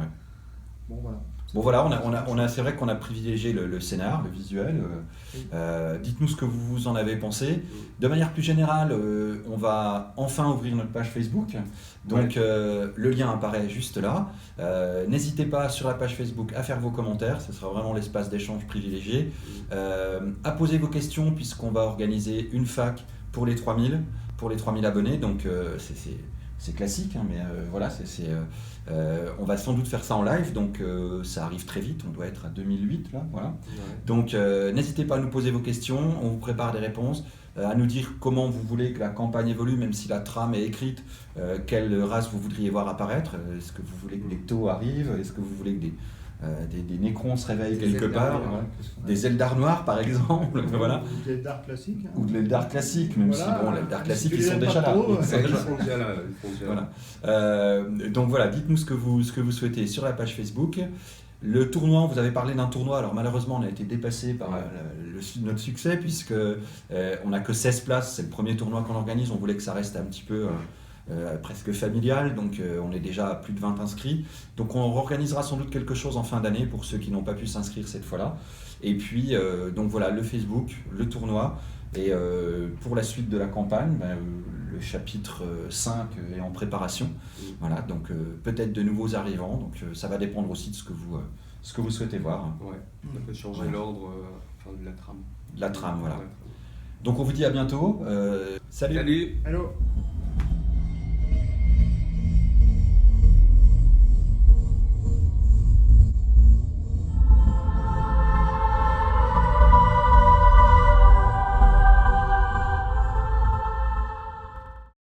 Bon, voilà. Bon voilà, c'est vrai qu'on a privilégié le scénar, le visuel. Dites-nous ce que vous en avez pensé. De manière plus générale, on va enfin ouvrir notre page Facebook. Donc le lien apparaît juste là. N'hésitez pas sur la page Facebook à faire vos commentaires, ce sera vraiment l'espace d'échange privilégié. À poser vos questions puisqu'on va organiser une fac pour les 3000 abonnés. Donc c'est classique, hein, mais voilà, on va sans doute faire ça en live, donc ça arrive très vite, on doit être à 2008 là, voilà. Donc n'hésitez pas à nous poser vos questions, on vous prépare des réponses, à nous dire comment vous voulez que la campagne évolue, même si la trame est écrite, quelle race vous voudriez voir apparaître, est-ce que vous voulez que des Tau arrivent, est-ce que vous voulez que des Nécrons se réveillent quelque part, des Eldar noirs par exemple, voilà. Ou de l'Eldar classique. Hein. Ou de l'Eldar classique, même si bon, l'Eldar classique ils sont déjà là. Voilà. Donc voilà, dites-nous ce que vous souhaitez sur la page Facebook. Le tournoi, vous avez parlé d'un tournoi, alors malheureusement on a été dépassé par notre succès puisque on n'a que 16 places, c'est le premier tournoi qu'on organise, on voulait que ça reste un petit peu presque familial, donc on est déjà à plus de 20 inscrits, donc on organisera sans doute quelque chose en fin d'année pour ceux qui n'ont pas pu s'inscrire cette fois-là, et puis donc voilà, le Facebook, le tournoi, et pour la suite de la campagne, le chapitre 5 est en préparation, voilà, donc peut-être de nouveaux arrivants, donc ça va dépendre aussi de ce que vous souhaitez voir. Ça peut changer l'ordre de la trame. La trame, voilà. Donc on vous dit à bientôt. Salut. Salut! Hello.